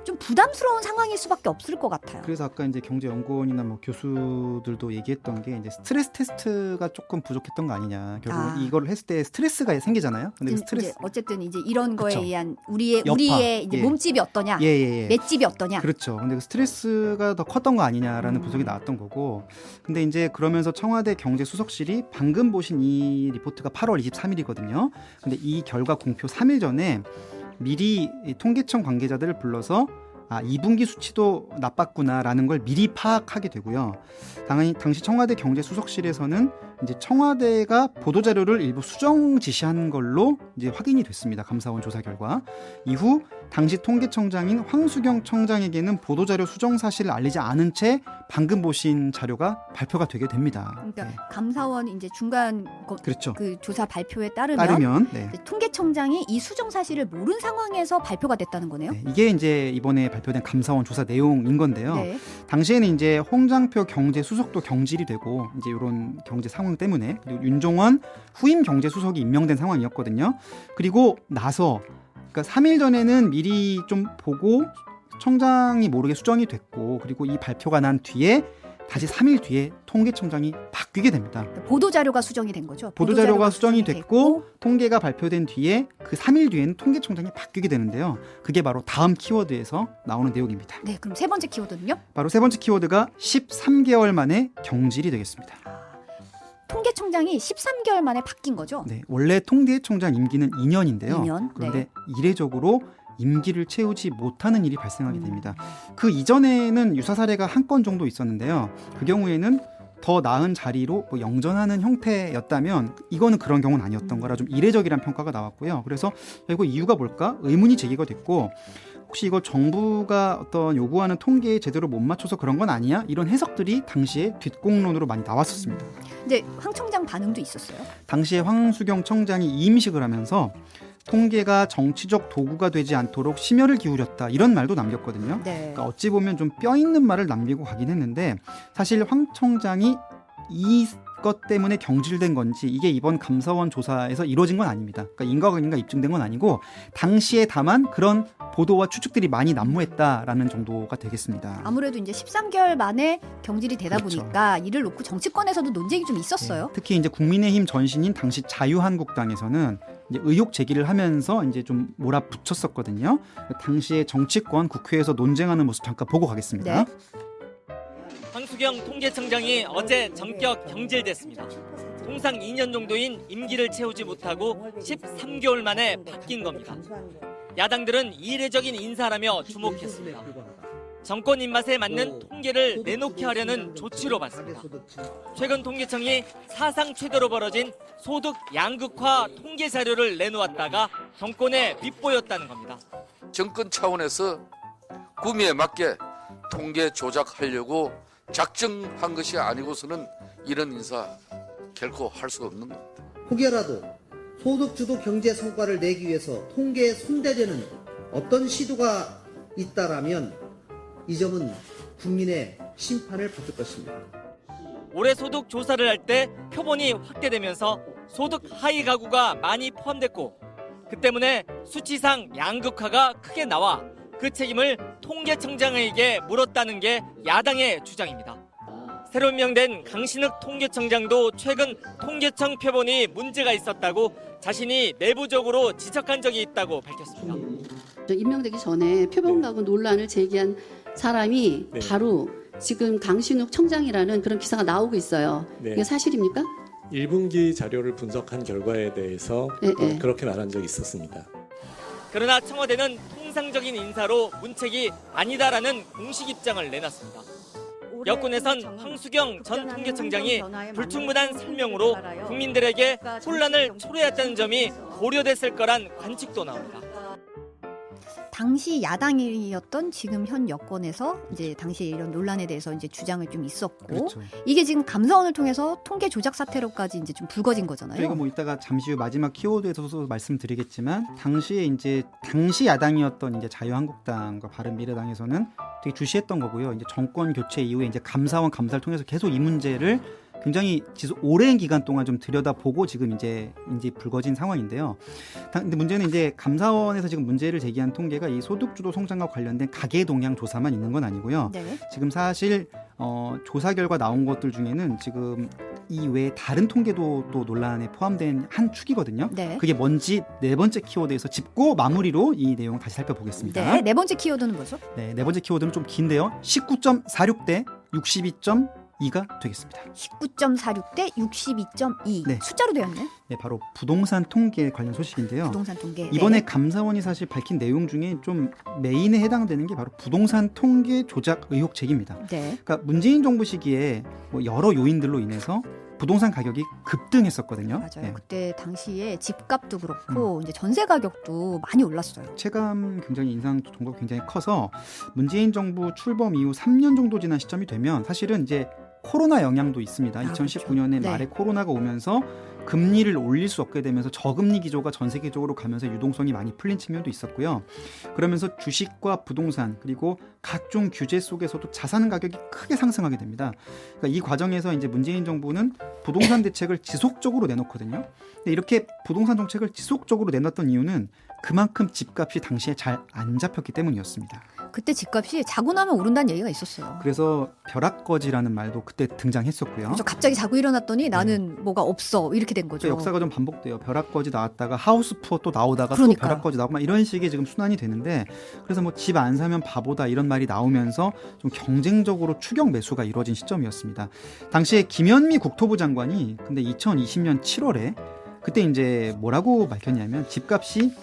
좀 부담스러운 상황일 수밖에 없을 것 같아요. 그래서 아까 이제 경제연구원이나 뭐 교수들도 얘기했던 게 이제 스트레스 테스트가 조금 부족했던 거 아니냐. 결국 이걸 했을 때 스트레스가 생기잖아요. 근데 그 스트레스 이제 어쨌든 이제 이런 거에 그쵸. 의한 우리의 여파. 이제 예. 몸집이 어떠냐, 예. 맷집이 어떠냐. 그렇죠. 근데 그 스트레스가 더 컸던 거 아니냐라는 분석이 나왔던 거고. 근데 이제 그러면서 청와대 경제수석실이 방금 보신 이 리포트가 8월 23일이거든요. 근데 이 결과 공표 3일 전에 미리 이 통계청 관계자들을 불러서 2분기 수치도 나빴구나라는 걸 미리 파악하게 되고요. 당시 청와대 경제수석실에서는 이제 청와대가 보도자료를 일부 수정 지시한 걸로 이제 확인이 됐습니다. 감사원 조사 결과. 이후 당시 통계청장인 황수경 청장에게는 보도자료 수정 사실을 알리지 않은 채 방금 보신 자료가 발표가 되게 됩니다. 그러니까 네. 감사원 이제 중간 그렇죠. 그 조사 발표에 따르면 네. 통계청장이 이 수정 사실을 모른 상황에서 발표가 됐다는 거네요. 네, 이게 이제 이번에 발표된 감사원 조사 내용인 건데요. 네. 당시에는 이제 홍장표 경제수석도 경질이 되고 이제 이런 경제 상황 때문에 그리고 윤종원 후임 경제수석이 임명된 상황이었거든요. 그리고 나서 그러니까 3일 전에는 미리 좀 보고 청장이 모르게 수정이 됐고 그리고 이 발표가 난 뒤에 다시 3일 뒤에 통계청장이 바뀌게 됩니다. 보도자료가 수정이 된 거죠. 보도자료가 수정이 됐고 통계가 발표된 뒤에 그 3일 뒤에는 통계청장이 바뀌게 되는데요. 그게 바로 다음 키워드에서 나오는 내용입니다. 네, 그럼 세 번째 키워드는요? 바로 세 번째 키워드가 13개월 만에 경질이 되겠습니다. 통계청장이 13개월 만에 바뀐 거죠. 네, 원래 통계청장 임기는 2년인데요. 2년? 그런데 네. 이례적으로 임기를 채우지 못하는 일이 발생하게 됩니다. 그 이전에는 유사 사례가 한 건 정도 있었는데요. 그 경우에는 더 나은 자리로 뭐 영전하는 형태였다면 이거는 그런 경우는 아니었던 거라 좀 이례적이란 평가가 나왔고요. 그래서 이거 이유가 뭘까? 의문이 제기가 됐고 혹시 이거 정부가 어떤 요구하는 통계에 제대로 못 맞춰서 그런 건 아니야? 이런 해석들이 당시에 뒷공론으로 많이 나왔었습니다. 근데 황 청장 반응도 있었어요. 당시에 황수경 청장이 이임식을 하면서 통계가 정치적 도구가 되지 않도록 심혈을 기울였다 이런 말도 남겼거든요. 네. 그러니까 어찌 보면 좀 뼈 있는 말을 남기고 가긴 했는데 사실 황 청장이 이것 때문에 경질된 건지 이게 이번 감사원 조사에서 이루어진 건 아닙니다. 그러니까 인과관계가 입증된 건 아니고 당시에 다만 그런 보도와 추측들이 많이 난무했다라는 정도가 되겠습니다. 아무래도 이제 13개월 만에 경질이 되다 그렇죠. 보니까 이를 놓고 정치권에서도 논쟁이 좀 있었어요. 네, 특히 이제 국민의힘 전신인 당시 자유한국당에서는 이제 의혹 제기를 하면서 이제 좀 몰아붙였었거든요. 당시에 정치권 국회에서 논쟁하는 모습 잠깐 보고 가겠습니다. 네. 황수경 통계청장이 어제 전격 경질됐습니다. 통상 2년 정도인 임기를 채우지 못하고 13개월 만에 바뀐 겁니다. 야당들은 이례적인 인사라며 주목했습니다. 정권 입맛에 맞는 통계를 내놓게 하려는 조치로 봤습니다. 최근 통계청이 사상 최대로 벌어진 소득 양극화 통계 자료를 내놓았다가 정권에 밉보였다는 겁니다. 정권 차원에서 구미에 맞게 통계 조작하려고 작정한 것이 아니고서는 이런 인사 결코 할 수 없는 겁니다. 혹여라도 소득주도 경제 성과를 내기 위해서 통계에 손대려는 어떤 시도가 있다라면 이 점은 국민의 심판을 받을 것입니다. 올해 소득 조사를 할 때 표본이 확대되면서 소득 하위 가구가 많이 포함됐고 그 때문에 수치상 양극화가 크게 나와 그 책임을 통계청장에게 물었다는 게 야당의 주장입니다. 새로 임명된 강신욱 통계청장도 최근 통계청 표본이 문제가 있었다고 자신이 내부적으로 지적한 적이 있다고 밝혔습니다. 임명되기 전에 표본가구 논란을 제기한 사람이 바로 지금 강신욱 청장이라는 그런 기사가 나오고 있어요. 이게 사실입니까? 1분기 자료를 분석한 결과에 대해서 그렇게 말한 적이 있었습니다. 그러나 청와대는 통상적인 인사로 문책이 아니다라는 공식 입장을 내놨습니다. 여권에선 황수경 전 통계청장이 불충분한 설명으로 국민들에게 혼란을 초래했다는 점이 고려됐을 거란 관측도 나옵니다. 당시 야당이었던 지금 현 여권에서 이제 당시 이런 논란에 대해서 이제 주장을 좀 있었고 그렇죠. 이게 지금 감사원을 통해서 통계 조작 사태로까지 이제 좀 불거진 거잖아요. 저희가 뭐 이따가 잠시 후 마지막 키워드에서도 말씀드리겠지만 당시에 이제 당시 야당이었던 이제 자유한국당과 바른미래당에서는 되게 주시했던 거고요. 이제 정권 교체 이후에 이제 감사원 감사를 통해서 계속 이 문제를 굉장히 오랜 기간 동안 좀 들여다보고 지금 이제 불거진 상황인데요. 근데 문제는 이제 감사원에서 지금 문제를 제기한 통계가 이 소득주도 성장과 관련된 가계 동향 조사만 있는 건 아니고요. 네. 지금 사실 조사 결과 나온 것들 중에는 지금 이 외에 다른 통계도 또 논란에 포함된 한 축이거든요. 네. 그게 뭔지 네 번째 키워드에서 짚고 마무리로 이 내용을 다시 살펴보겠습니다. 네 번째 키워드는 뭐죠? 네 번째 키워드는 좀 긴데요. 19.46대 62.2가 되겠습니다. 19.46 대 62.2. 네. 숫자로 되었네. 네, 바로 부동산 통계 관련 소식인데요. 부동산 통계. 이번에 네. 감사원이 사실 밝힌 내용 중에 좀 메인에 해당되는 게 바로 부동산 통계 조작 의혹 제기입니다. 네. 그러니까 문재인 정부 시기에 뭐 여러 요인들로 인해서 부동산 가격이 급등했었거든요. 맞아요. 네. 그때 당시에 집값도 그렇고 이제 전세 가격도 많이 올랐어요. 체감 굉장히 인상 정도가 굉장히 커서 문재인 정부 출범 이후 3년 정도 지난 시점이 되면 사실은 이제 코로나 영향도 있습니다. 2019년에 그렇죠. 말에 네. 코로나가 오면서 금리를 올릴 수 없게 되면서 저금리 기조가 전 세계적으로 가면서 유동성이 많이 풀린 측면도 있었고요. 그러면서 주식과 부동산 그리고 각종 규제 속에서도 자산 가격이 크게 상승하게 됩니다. 그러니까 이 과정에서 이제 문재인 정부는 부동산 대책을 지속적으로 내놓거든요. 근데 이렇게 부동산 정책을 지속적으로 내놨던 이유는 그만큼 집값이 당시에 잘 안 잡혔기 때문이었습니다. 그때 집값이 자고 나면 오른다는 얘기가 있었어요. 그래서 벼락거지라는 말도 그때 등장했었고요. 그래서 갑자기 자고 일어났더니 나는 뭐가 없어 이렇게 된 거죠. 역사가 좀 반복돼요. 벼락거지 나왔다가 하우스 푸어 또 나오다가 그러니까요. 또 벼락거지 나오고 막 이런 식의 지금 순환이 되는데 그래서 뭐 집 안 사면 바보다 이런 말이 나오면서 좀 경쟁적으로 추격 매수가 이루어진 시점이었습니다. 당시에 김현미 국토부 장관이 근데 2020년 7월에 그때 이제 뭐라고 밝혔냐면 집값이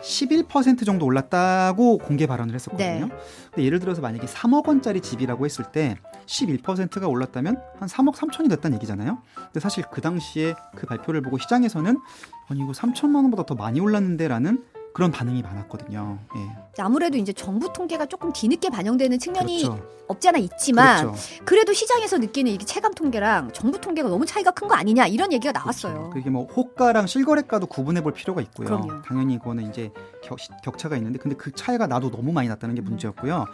11% 정도 올랐다고 공개 발언을 했었거든요. 네. 근데 예를 들어서 만약에 3억 원짜리 집이라고 했을 때 11%가 올랐다면 한 3억 3천이 됐다는 얘기잖아요. 근데 사실 그 당시에 그 발표를 보고 시장에서는 아니 이거 3천만 원보다 더 많이 올랐는데라는 그런 반응이 많았거든요. 예. 아무래도 이제 정부 통계가 조금 뒤늦게 반영되는 측면이 그렇죠. 없지 않아 있지만 그렇죠. 그래도 시장에서 느끼는 이게 체감 통계랑 정부 통계가 너무 차이가 큰 거 아니냐 이런 얘기가 나왔어요. 그게 뭐 호가랑 실거래가도 구분해 볼 필요가 있고요. 그럼요. 당연히 이거는 이제 격차가 있는데 근데 그 차이가 나도 너무 많이 났다는 게 문제였고요.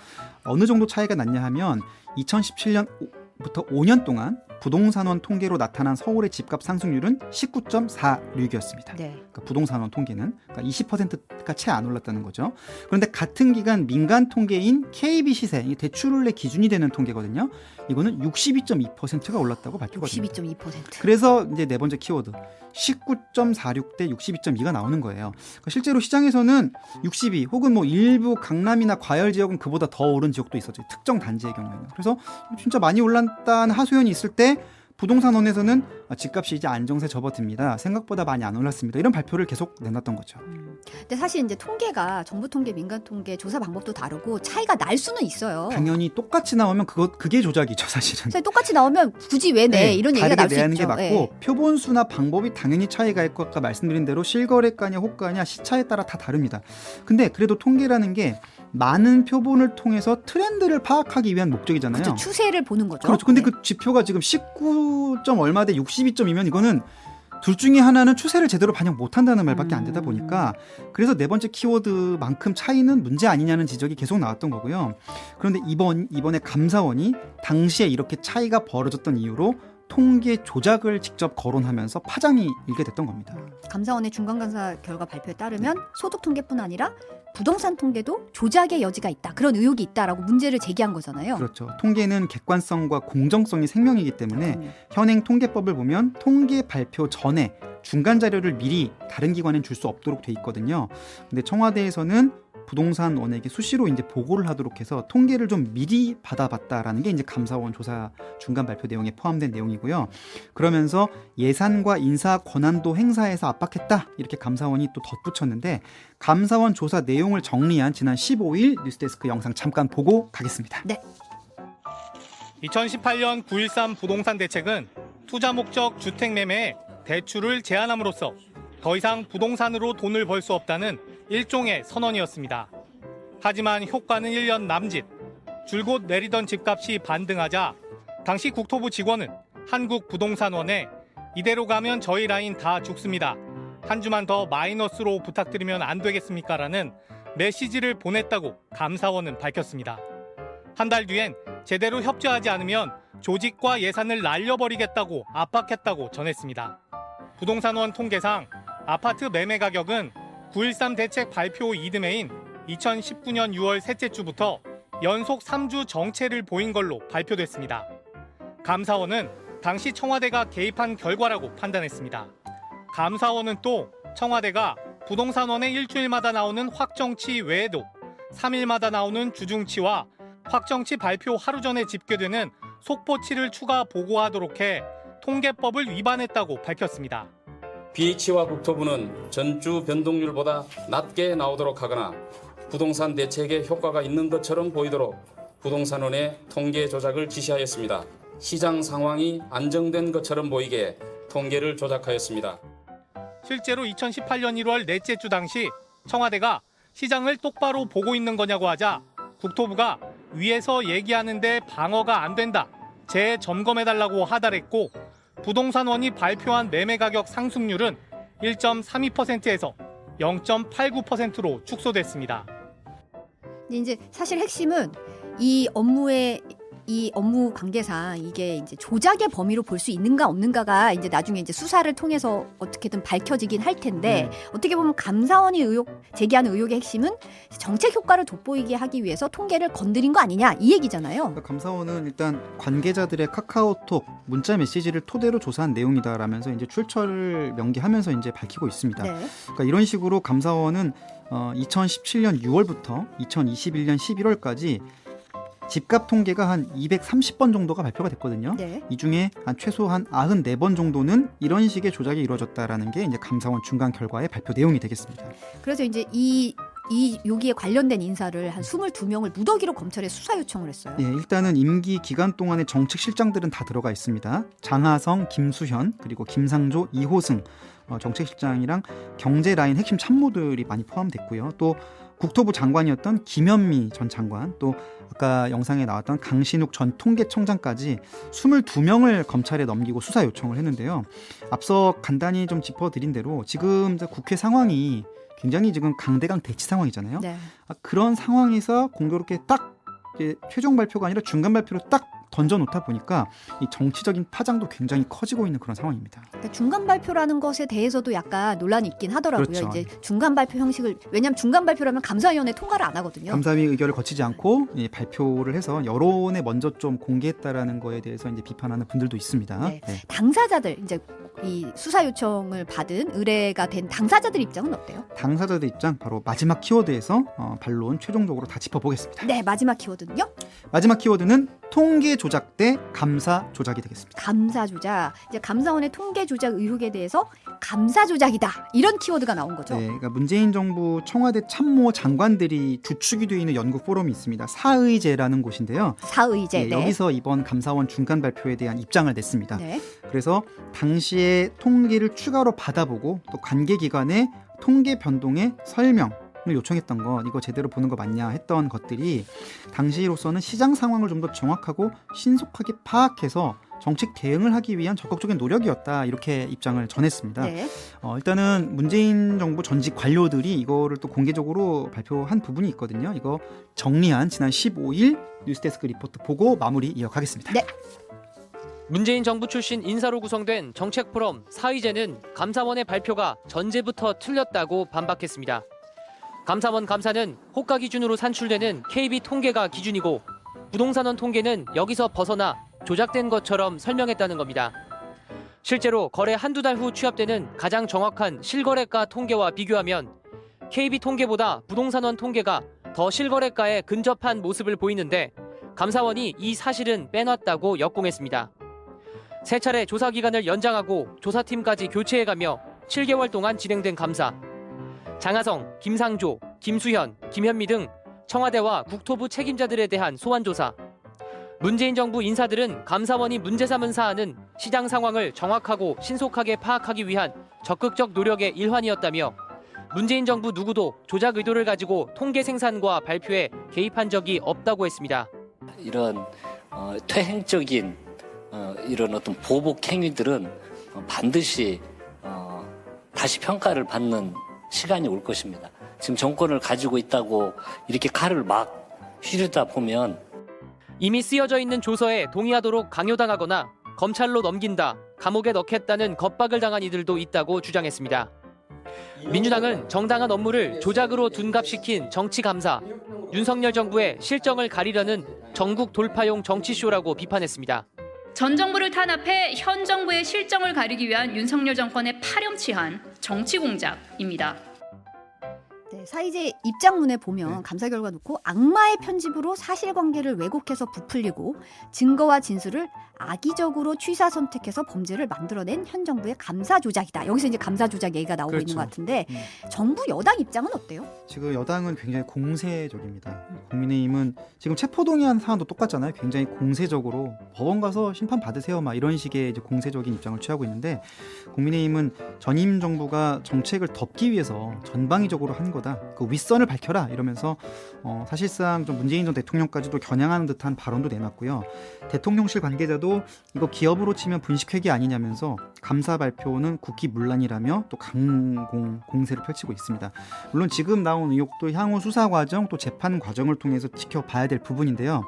어느 정도 차이가 났냐 하면 2017년부터 5년 동안 부동산원 통계로 나타난 서울의 집값 상승률은 19.46이었습니다. 네. 그러니까 부동산원 통계는 그러니까 20%가 채 안 올랐다는 거죠. 그런데 같은 기간 민간 통계인 KB 시세, 이게 대출의 기준이 되는 통계거든요. 이거는 62.2%가 올랐다고 밝히거든요. 62.2%. 그래서 이제 네 번째 키워드 19.46 대 62.2가 나오는 거예요. 그러니까 실제로 시장에서는 62 혹은 뭐 일부 강남이나 과열 지역은 그보다 더 오른 지역도 있었죠. 특정 단지의 경우에는. 그래서 진짜 많이 올랐다는 하소연이 있을 때 부동산원에서는 집값이 이제 안정세 접어듭니다. 생각보다 많이 안 올랐습니다. 이런 발표를 계속 내놨던 거죠. 근데 사실 이제 통계가 정부 통계, 민간 통계 조사 방법도 다르고 차이가 날 수는 있어요. 당연히 똑같이 나오면 그게 조작이죠, 사실은. 사실 똑같이 나오면 굳이 왜 내? 이런 얘기가 날 수 내는 있죠. 게 맞고 예. 표본수나 방법이 당연히 차이가 있고 아까 말씀드린 대로 실거래가냐 호가냐 시차에 따라 다 다릅니다. 근데 그래도 통계라는 게 많은 표본을 통해서 트렌드를 파악하기 위한 목적이잖아요. 그렇죠. 추세를 보는 거죠. 그렇죠. 근데 네. 그 지표가 지금 19. 얼마 대 62.2면 이거는 둘 중에 하나는 추세를 제대로 반영 못한다는 말밖에 안 되다 보니까 그래서 네 번째 키워드만큼 차이는 문제 아니냐는 지적이 계속 나왔던 거고요. 그런데 이번에 감사원이 당시에 이렇게 차이가 벌어졌던 이유로 통계 조작을 직접 거론하면서 파장이 일게 됐던 겁니다. 감사원의 중간감사 결과 발표에 따르면 소득 통계뿐 아니라 부동산 통계도 조작의 여지가 있다. 그런 의혹이 있다라고 문제를 제기한 거잖아요. 그렇죠. 통계는 객관성과 공정성이 생명이기 때문에 현행 통계법을 보면 통계 발표 전에 중간 자료를 미리 다른 기관에 줄 수 없도록 돼 있거든요. 근데 청와대에서는 부동산원에게 수시로 이제 보고를 하도록 해서 통계를 좀 미리 받아봤다라는 게 이제 감사원 조사 중간 발표 내용에 포함된 내용이고요. 그러면서 예산과 인사 권한도 행사해서 압박했다 이렇게 감사원이 또 덧붙였는데 감사원 조사 내용을 정리한 지난 15일 뉴스데스크 영상 잠깐 보고 가겠습니다. 네. 2018년 9.13 부동산 대책은 투자 목적 주택 매매에 대출을 제한함으로써 더 이상 부동산으로 돈을 벌 수 없다는 일종의 선언이었습니다. 하지만 효과는 1년 남짓. 줄곧 내리던 집값이 반등하자 당시 국토부 직원은 한국부동산원에 이대로 가면 저희 라인 다 죽습니다. 한 주만 더 마이너스로 부탁드리면 안 되겠습니까? 라는 메시지를 보냈다고 감사원은 밝혔습니다. 한 달 뒤엔 제대로 협조하지 않으면 조직과 예산을 날려버리겠다고 압박했다고 전했습니다. 부동산원 통계상 아파트 매매 가격은 9.13 대책 발표 이듬해인 2019년 6월 셋째 주부터 연속 3주 정체를 보인 걸로 발표됐습니다. 감사원은 당시 청와대가 개입한 결과라고 판단했습니다. 감사원은 또 청와대가 부동산원의 일주일마다 나오는 확정치 외에도 3일마다 나오는 주중치와 확정치 발표 하루 전에 집계되는 속보치를 추가 보고하도록 해 통계법을 위반했다고 밝혔습니다. BH와 국토부는 전주 변동률보다 낮게 나오도록 하거나 부동산 대책에 효과가 있는 것처럼 보이도록 부동산원의 통계 조작을 지시하였습니다. 시장 상황이 안정된 것처럼 보이게 통계를 조작하였습니다. 실제로 2018년 1월 넷째 주 당시 청와대가 시장을 똑바로 보고 있는 거냐고 하자 국토부가 위에서 얘기하는데 방어가 안 된다, 재점검해달라고 하달했고 부동산원이 발표한 매매 가격 상승률은 1.32%에서 0.89%로 축소됐습니다. 이제 사실 핵심은 이 업무 관계상 이게 이제 조작의 범위로 볼 수 있는가 없는가가 이제 나중에 이제 수사를 통해서 어떻게든 밝혀지긴 할 텐데 어떻게 보면 감사원이 제기하는 의혹의 핵심은 정책 효과를 돋보이게 하기 위해서 통계를 건드린 거 아니냐 이 얘기잖아요. 그러니까 감사원은 일단 관계자들의 카카오톡, 문자 메시지를 토대로 조사한 내용이다라면서 이제 출처를 명기하면서 이제 밝히고 있습니다. 네. 그러니까 이런 식으로 감사원은 2017년 6월부터 2021년 11월까지 집값 통계가 한 230번 정도가 발표가 됐거든요. 네. 이 중에 최소한 94번 정도는 이런 식의 조작이 이루어졌다라는 게 이제 감사원 중간 결과의 발표 내용이 되겠습니다. 그래서 이제 여기에 관련된 인사를 한 22명을 무더기로 검찰에 수사 요청을 했어요. 예, 일단은 임기 기간 동안의 정책 실장들은 다 들어가 있습니다. 장하성, 김수현, 그리고 김상조, 이호승 정책실장이랑 경제 라인 핵심 참모들이 많이 포함됐고요. 또 국토부 장관이었던 김현미 전 장관, 또 아까 영상에 나왔던 강신욱 전 통계청장까지 22명을 검찰에 넘기고 수사 요청을 했는데요. 앞서 간단히 좀 짚어드린 대로 지금 국회 상황이 굉장히 지금 강대강 대치 상황이잖아요. 네. 그런 상황에서 공교롭게 딱 최종 발표가 아니라 중간 발표로 딱 던져놓다 보니까 이 정치적인 파장도 굉장히 커지고 있는 그런 상황입니다. 그러니까 중간 발표라는 것에 대해서도 약간 논란이 있긴 하더라고요. 그렇죠. 이제 중간 발표 형식을, 왜냐하면 중간 발표라면 감사위원회 통과를 안 하거든요. 감사위 의결을 거치지 않고 발표를 해서 여론에 먼저 좀 공개했다라는 거에 대해서 이제 비판하는 분들도 있습니다. 네. 당사자들, 이제 이 수사 요청을 받은 의뢰가 된 당사자들 입장은 어때요? 당사자들 입장 바로 마지막 키워드에서 반론 최종적으로 다 짚어보겠습니다. 네, 마지막 키워드는요? 마지막 키워드는 통계 조작 대 감사 조작이 되겠습니다. 감사 조작. 이제 감사원의 통계 조작 의혹에 대해서 감사 조작이다, 이런 키워드가 나온 거죠. 네, 그러니까 문재인 정부 청와대 참모 장관들이 주축이 되어 있는 연구 포럼이 있습니다. 사의제라는 곳인데요. 사의제. 네. 여기서 이번 감사원 중간 발표에 대한 입장을 냈습니다. 네. 그래서 당시에 통계를 추가로 받아보고 또 관계기관의 통계 변동의 설명을 요청했던 거, 이거 제대로 보는 거 맞냐 했던 것들이 당시로서는 시장 상황을 좀 더 정확하고 신속하게 파악해서 정책 대응을 하기 위한 적극적인 노력이었다, 이렇게 입장을 전했습니다. 네. 일단은 문재인 정부 전직 관료들이 이거를 또 공개적으로 발표한 부분이 있거든요. 이거 정리한 지난 15일 뉴스데스크 리포트 보고 마무리 이어가겠습니다. 네. 문재인 정부 출신 인사로 구성된 정책포럼 사의제는 감사원의 발표가 전제부터 틀렸다고 반박했습니다. 감사원 감사는 호가 기준으로 산출되는 KB 통계가 기준이고 부동산원 통계는 여기서 벗어나 조작된 것처럼 설명했다는 겁니다. 실제로 거래 한두 달 후 취합되는 가장 정확한 실거래가 통계와 비교하면 KB 통계보다 부동산원 통계가 더 실거래가에 근접한 모습을 보이는데 감사원이 이 사실은 빼놨다고 역공했습니다. 세 차례 조사 기간을 연장하고 조사팀까지 교체해가며 7개월 동안 진행된 감사. 장하성, 김상조, 김수현, 김현미 등 청와대와 국토부 책임자들에 대한 소환조사. 문재인 정부 인사들은 감사원이 문제 삼은 사안은 시장 상황을 정확하고 신속하게 파악하기 위한 적극적 노력의 일환이었다며 문재인 정부 누구도 조작 의도를 가지고 통계 생산과 발표에 개입한 적이 없다고 했습니다. 이런 퇴행적인 이런 어떤 보복 행위들은 반드시 다시 평가를 받는 시간이 올 것입니다. 지금 정권을 가지고 있다고 이렇게 칼을 막 휘두르다 보면 이미 쓰여져 있는 조서에 동의하도록 강요당하거나 검찰로 넘긴다, 감옥에 넣겠다는 겁박을 당한 이들도 있다고 주장했습니다. 민주당은 정당한 업무를 조작으로 둔갑시킨 정치감사, 윤석열 정부의 실정을 가리려는 전국 돌파용 정치쇼라고 비판했습니다. 전 정부를 탄압해 현 정부의 실정을 가리기 위한 윤석열 정권의 파렴치한 정치 공작입니다. 네, 사이제 입장문에 보면 감사 결과 놓고 악마의 편집으로 사실관계를 왜곡해서 부풀리고 증거와 진술을 악의적으로 취사 선택해서 범죄를 만들어낸 현 정부의 감사 조작이다. 여기서 이제 감사 조작 얘기가 나오고 있는 것 같은데 정부 여당 입장은 어때요? 지금 여당은 굉장히 공세적입니다. 국민의힘은 지금 체포동의안 사안도 똑같잖아요. 굉장히 공세적으로 법원 가서 심판 받으세요 막 이런 식의 이제 공세적인 입장을 취하고 있는데 국민의힘은 전임 정부가 정책을 덮기 위해서 전방위적으로 한 거다. 그 윗선을 밝혀라 이러면서 사실상 좀 문재인 전 대통령까지도 겨냥하는 듯한 발언도 내놨고요. 대통령실 관계자도 이거 기업으로 치면 분식회계 아니냐면서 감사 발표는 국기문란이라며 또 강공 공세를 펼치고 있습니다. 물론 지금 나온 의혹도 향후 수사 과정 또 재판 과정을 통해서 지켜봐야 될 부분인데요.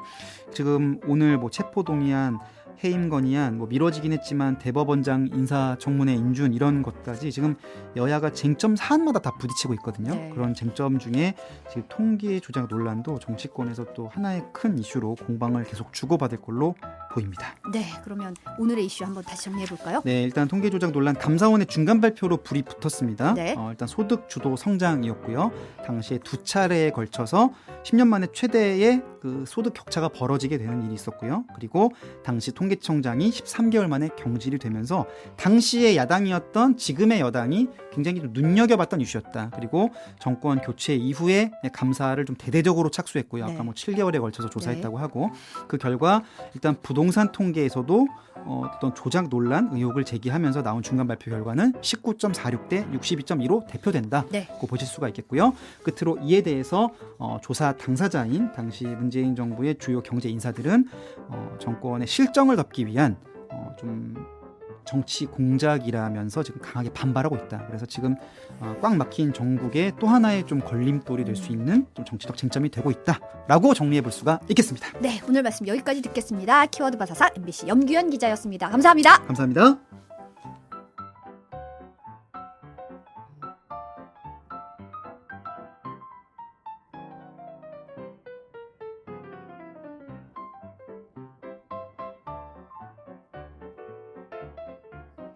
지금 오늘 뭐 체포동의안, 해임 건의안 뭐 미뤄지긴 했지만 대법원장 인사청문회 인준 이런 것까지 지금 여야가 쟁점 사안마다 다 부딪히고 있거든요. 네. 그런 쟁점 중에 지금 통계 조작 논란도 정치권에서 또 하나의 큰 이슈로 공방을 계속 주고받을 걸로 보입니다. 네, 그러면 오늘의 이슈 한번 다시 정리해 볼까요? 네, 일단 통계 조작 논란 감사원의 중간 발표로 불이 붙었습니다. 네. 일단 소득 주도 성장이었고요. 당시에 두 차례에 걸쳐서 10년 만에 최대의 그 소득 격차가 벌어지게 되는 일이 있었고요. 그리고 당시 통계청장이 13개월 만에 경질이 되면서 당시의 야당이었던 지금의 여당이 굉장히 좀 눈여겨봤던 이슈였다. 그리고 정권 교체 이후에 감사를 좀 대대적으로 착수했고요. 아까 뭐 7개월에 걸쳐서 조사했다고 하고 그 결과 일단 부동산 통계에서도 어떤 조작 논란 의혹을 제기하면서 나온 중간 발표 결과는 19.46 대 62.2로 대표된다. 고 보실 수가 있겠고요. 끝으로 이에 대해서 조사 당사자인 당시 문재인 정부의 주요 경제 인사들은 정권의 실정을 덮기 위한 좀 정치 공작이라면서 지금 강하게 반발하고 있다. 그래서 지금 꽉 막힌 정국의 또 하나의 좀 걸림돌이 될 수 있는 좀 정치적 쟁점이 되고 있다라고 정리해 볼 수가 있겠습니다. 네, 오늘 말씀 여기까지 듣겠습니다. 키워드 바사삭 MBC 염규현 기자였습니다. 감사합니다. 감사합니다.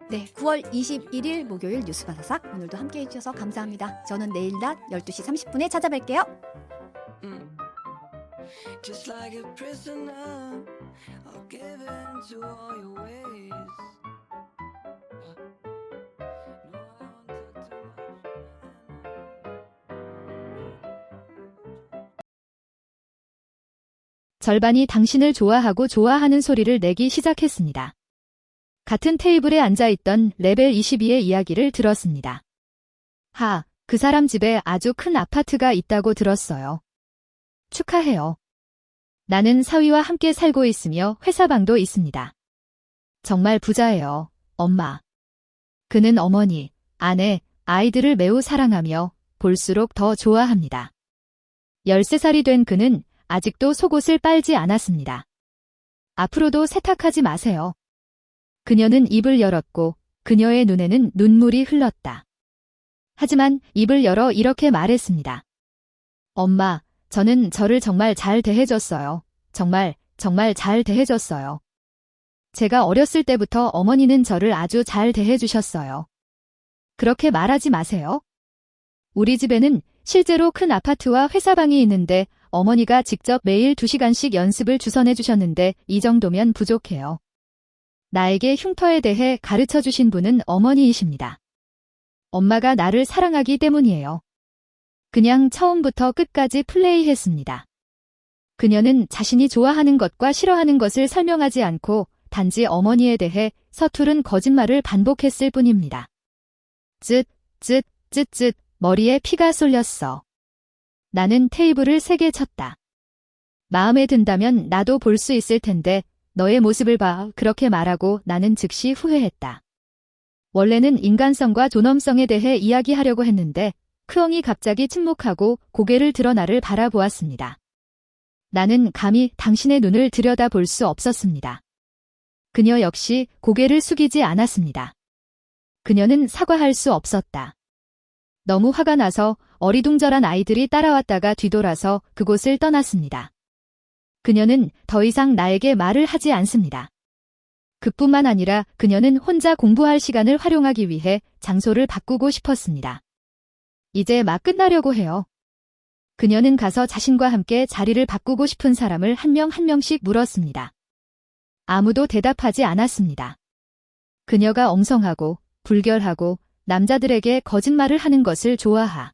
네, 9월 21일 목요일 뉴스 바사삭 오늘도 함께해 주셔서 감사합니다. 저는 내일 낮 12시 30분에 찾아뵐게요. Just like a prisoner, I'll give in to all your ways. 절반이 당신을 좋아하고 좋아하는 소리를 내기 시작했습니다. 같은 테이블에 앉아있던 레벨 22의 이야기를 들었습니다. 그 사람 집에 아주 큰 아파트가 있다고 들었어요. 축하해요. 나는 사위와 함께 살고 있으며 회사방도 있습니다. 정말 부자예요, 엄마. 그는 어머니, 아내, 아이들을 매우 사랑하며 볼수록 더 좋아합니다. 13살이 된 그는 아직도 속옷을 빨지 않았습니다. 앞으로도 세탁하지 마세요. 그녀는 입을 열었고 그녀의 눈에는 눈물이 흘렀다. 하지만 입을 열어 이렇게 말했습니다. 엄마, 저는 저를 정말 잘 대해줬어요. 정말 잘 대해줬어요. 제가 어렸을 때부터 어머니는 저를 아주 잘 대해주셨어요. 그렇게 말하지 마세요. 우리 집에는 실제로 큰 아파트와 회사방이 있는데 어머니가 직접 매일 2시간씩 연습을 주선해 주셨는데 이 정도면 부족해요. 나에게 흉터에 대해 가르쳐 주신 분은 어머니이십니다. 엄마가 나를 사랑하기 때문이에요. 그냥 처음부터 끝까지 플레이했습니다. 그녀는 자신이 좋아하는 것과 싫어하는 것을 설명하지 않고 단지 어머니에 대해 서투른 거짓말을 반복했을 뿐입니다. 쯧, 머리에 피가 쏠렸어. 나는 테이블을 세게 쳤다. 마음에 든다면 나도 볼 수 있을 텐데 너의 모습을 봐. 그렇게 말하고 나는 즉시 후회했다. 원래는 인간성과 존엄성에 대해 이야기하려고 했는데 크엉이 갑자기 침묵하고 고개를 들어 나를 바라보았습니다. 나는 감히 당신의 눈을 들여다볼 수 없었습니다. 그녀 역시 고개를 숙이지 않았습니다. 그녀는 사과할 수 없었다. 너무 화가 나서 어리둥절한 아이들이 따라왔다가 뒤돌아서 그곳을 떠났습니다. 그녀는 더 이상 나에게 말을 하지 않습니다. 그뿐만 아니라 그녀는 혼자 공부할 시간을 활용하기 위해 장소를 바꾸고 싶었습니다. 이제 막 끝나려고 해요. 그녀는 가서 자신과 함께 자리를 바꾸고 싶은 사람을 한 명 한 명씩 물었습니다. 아무도 대답하지 않았습니다. 그녀가 엉성하고 불결하고 남자들에게 거짓말을 하는 것을 좋아하.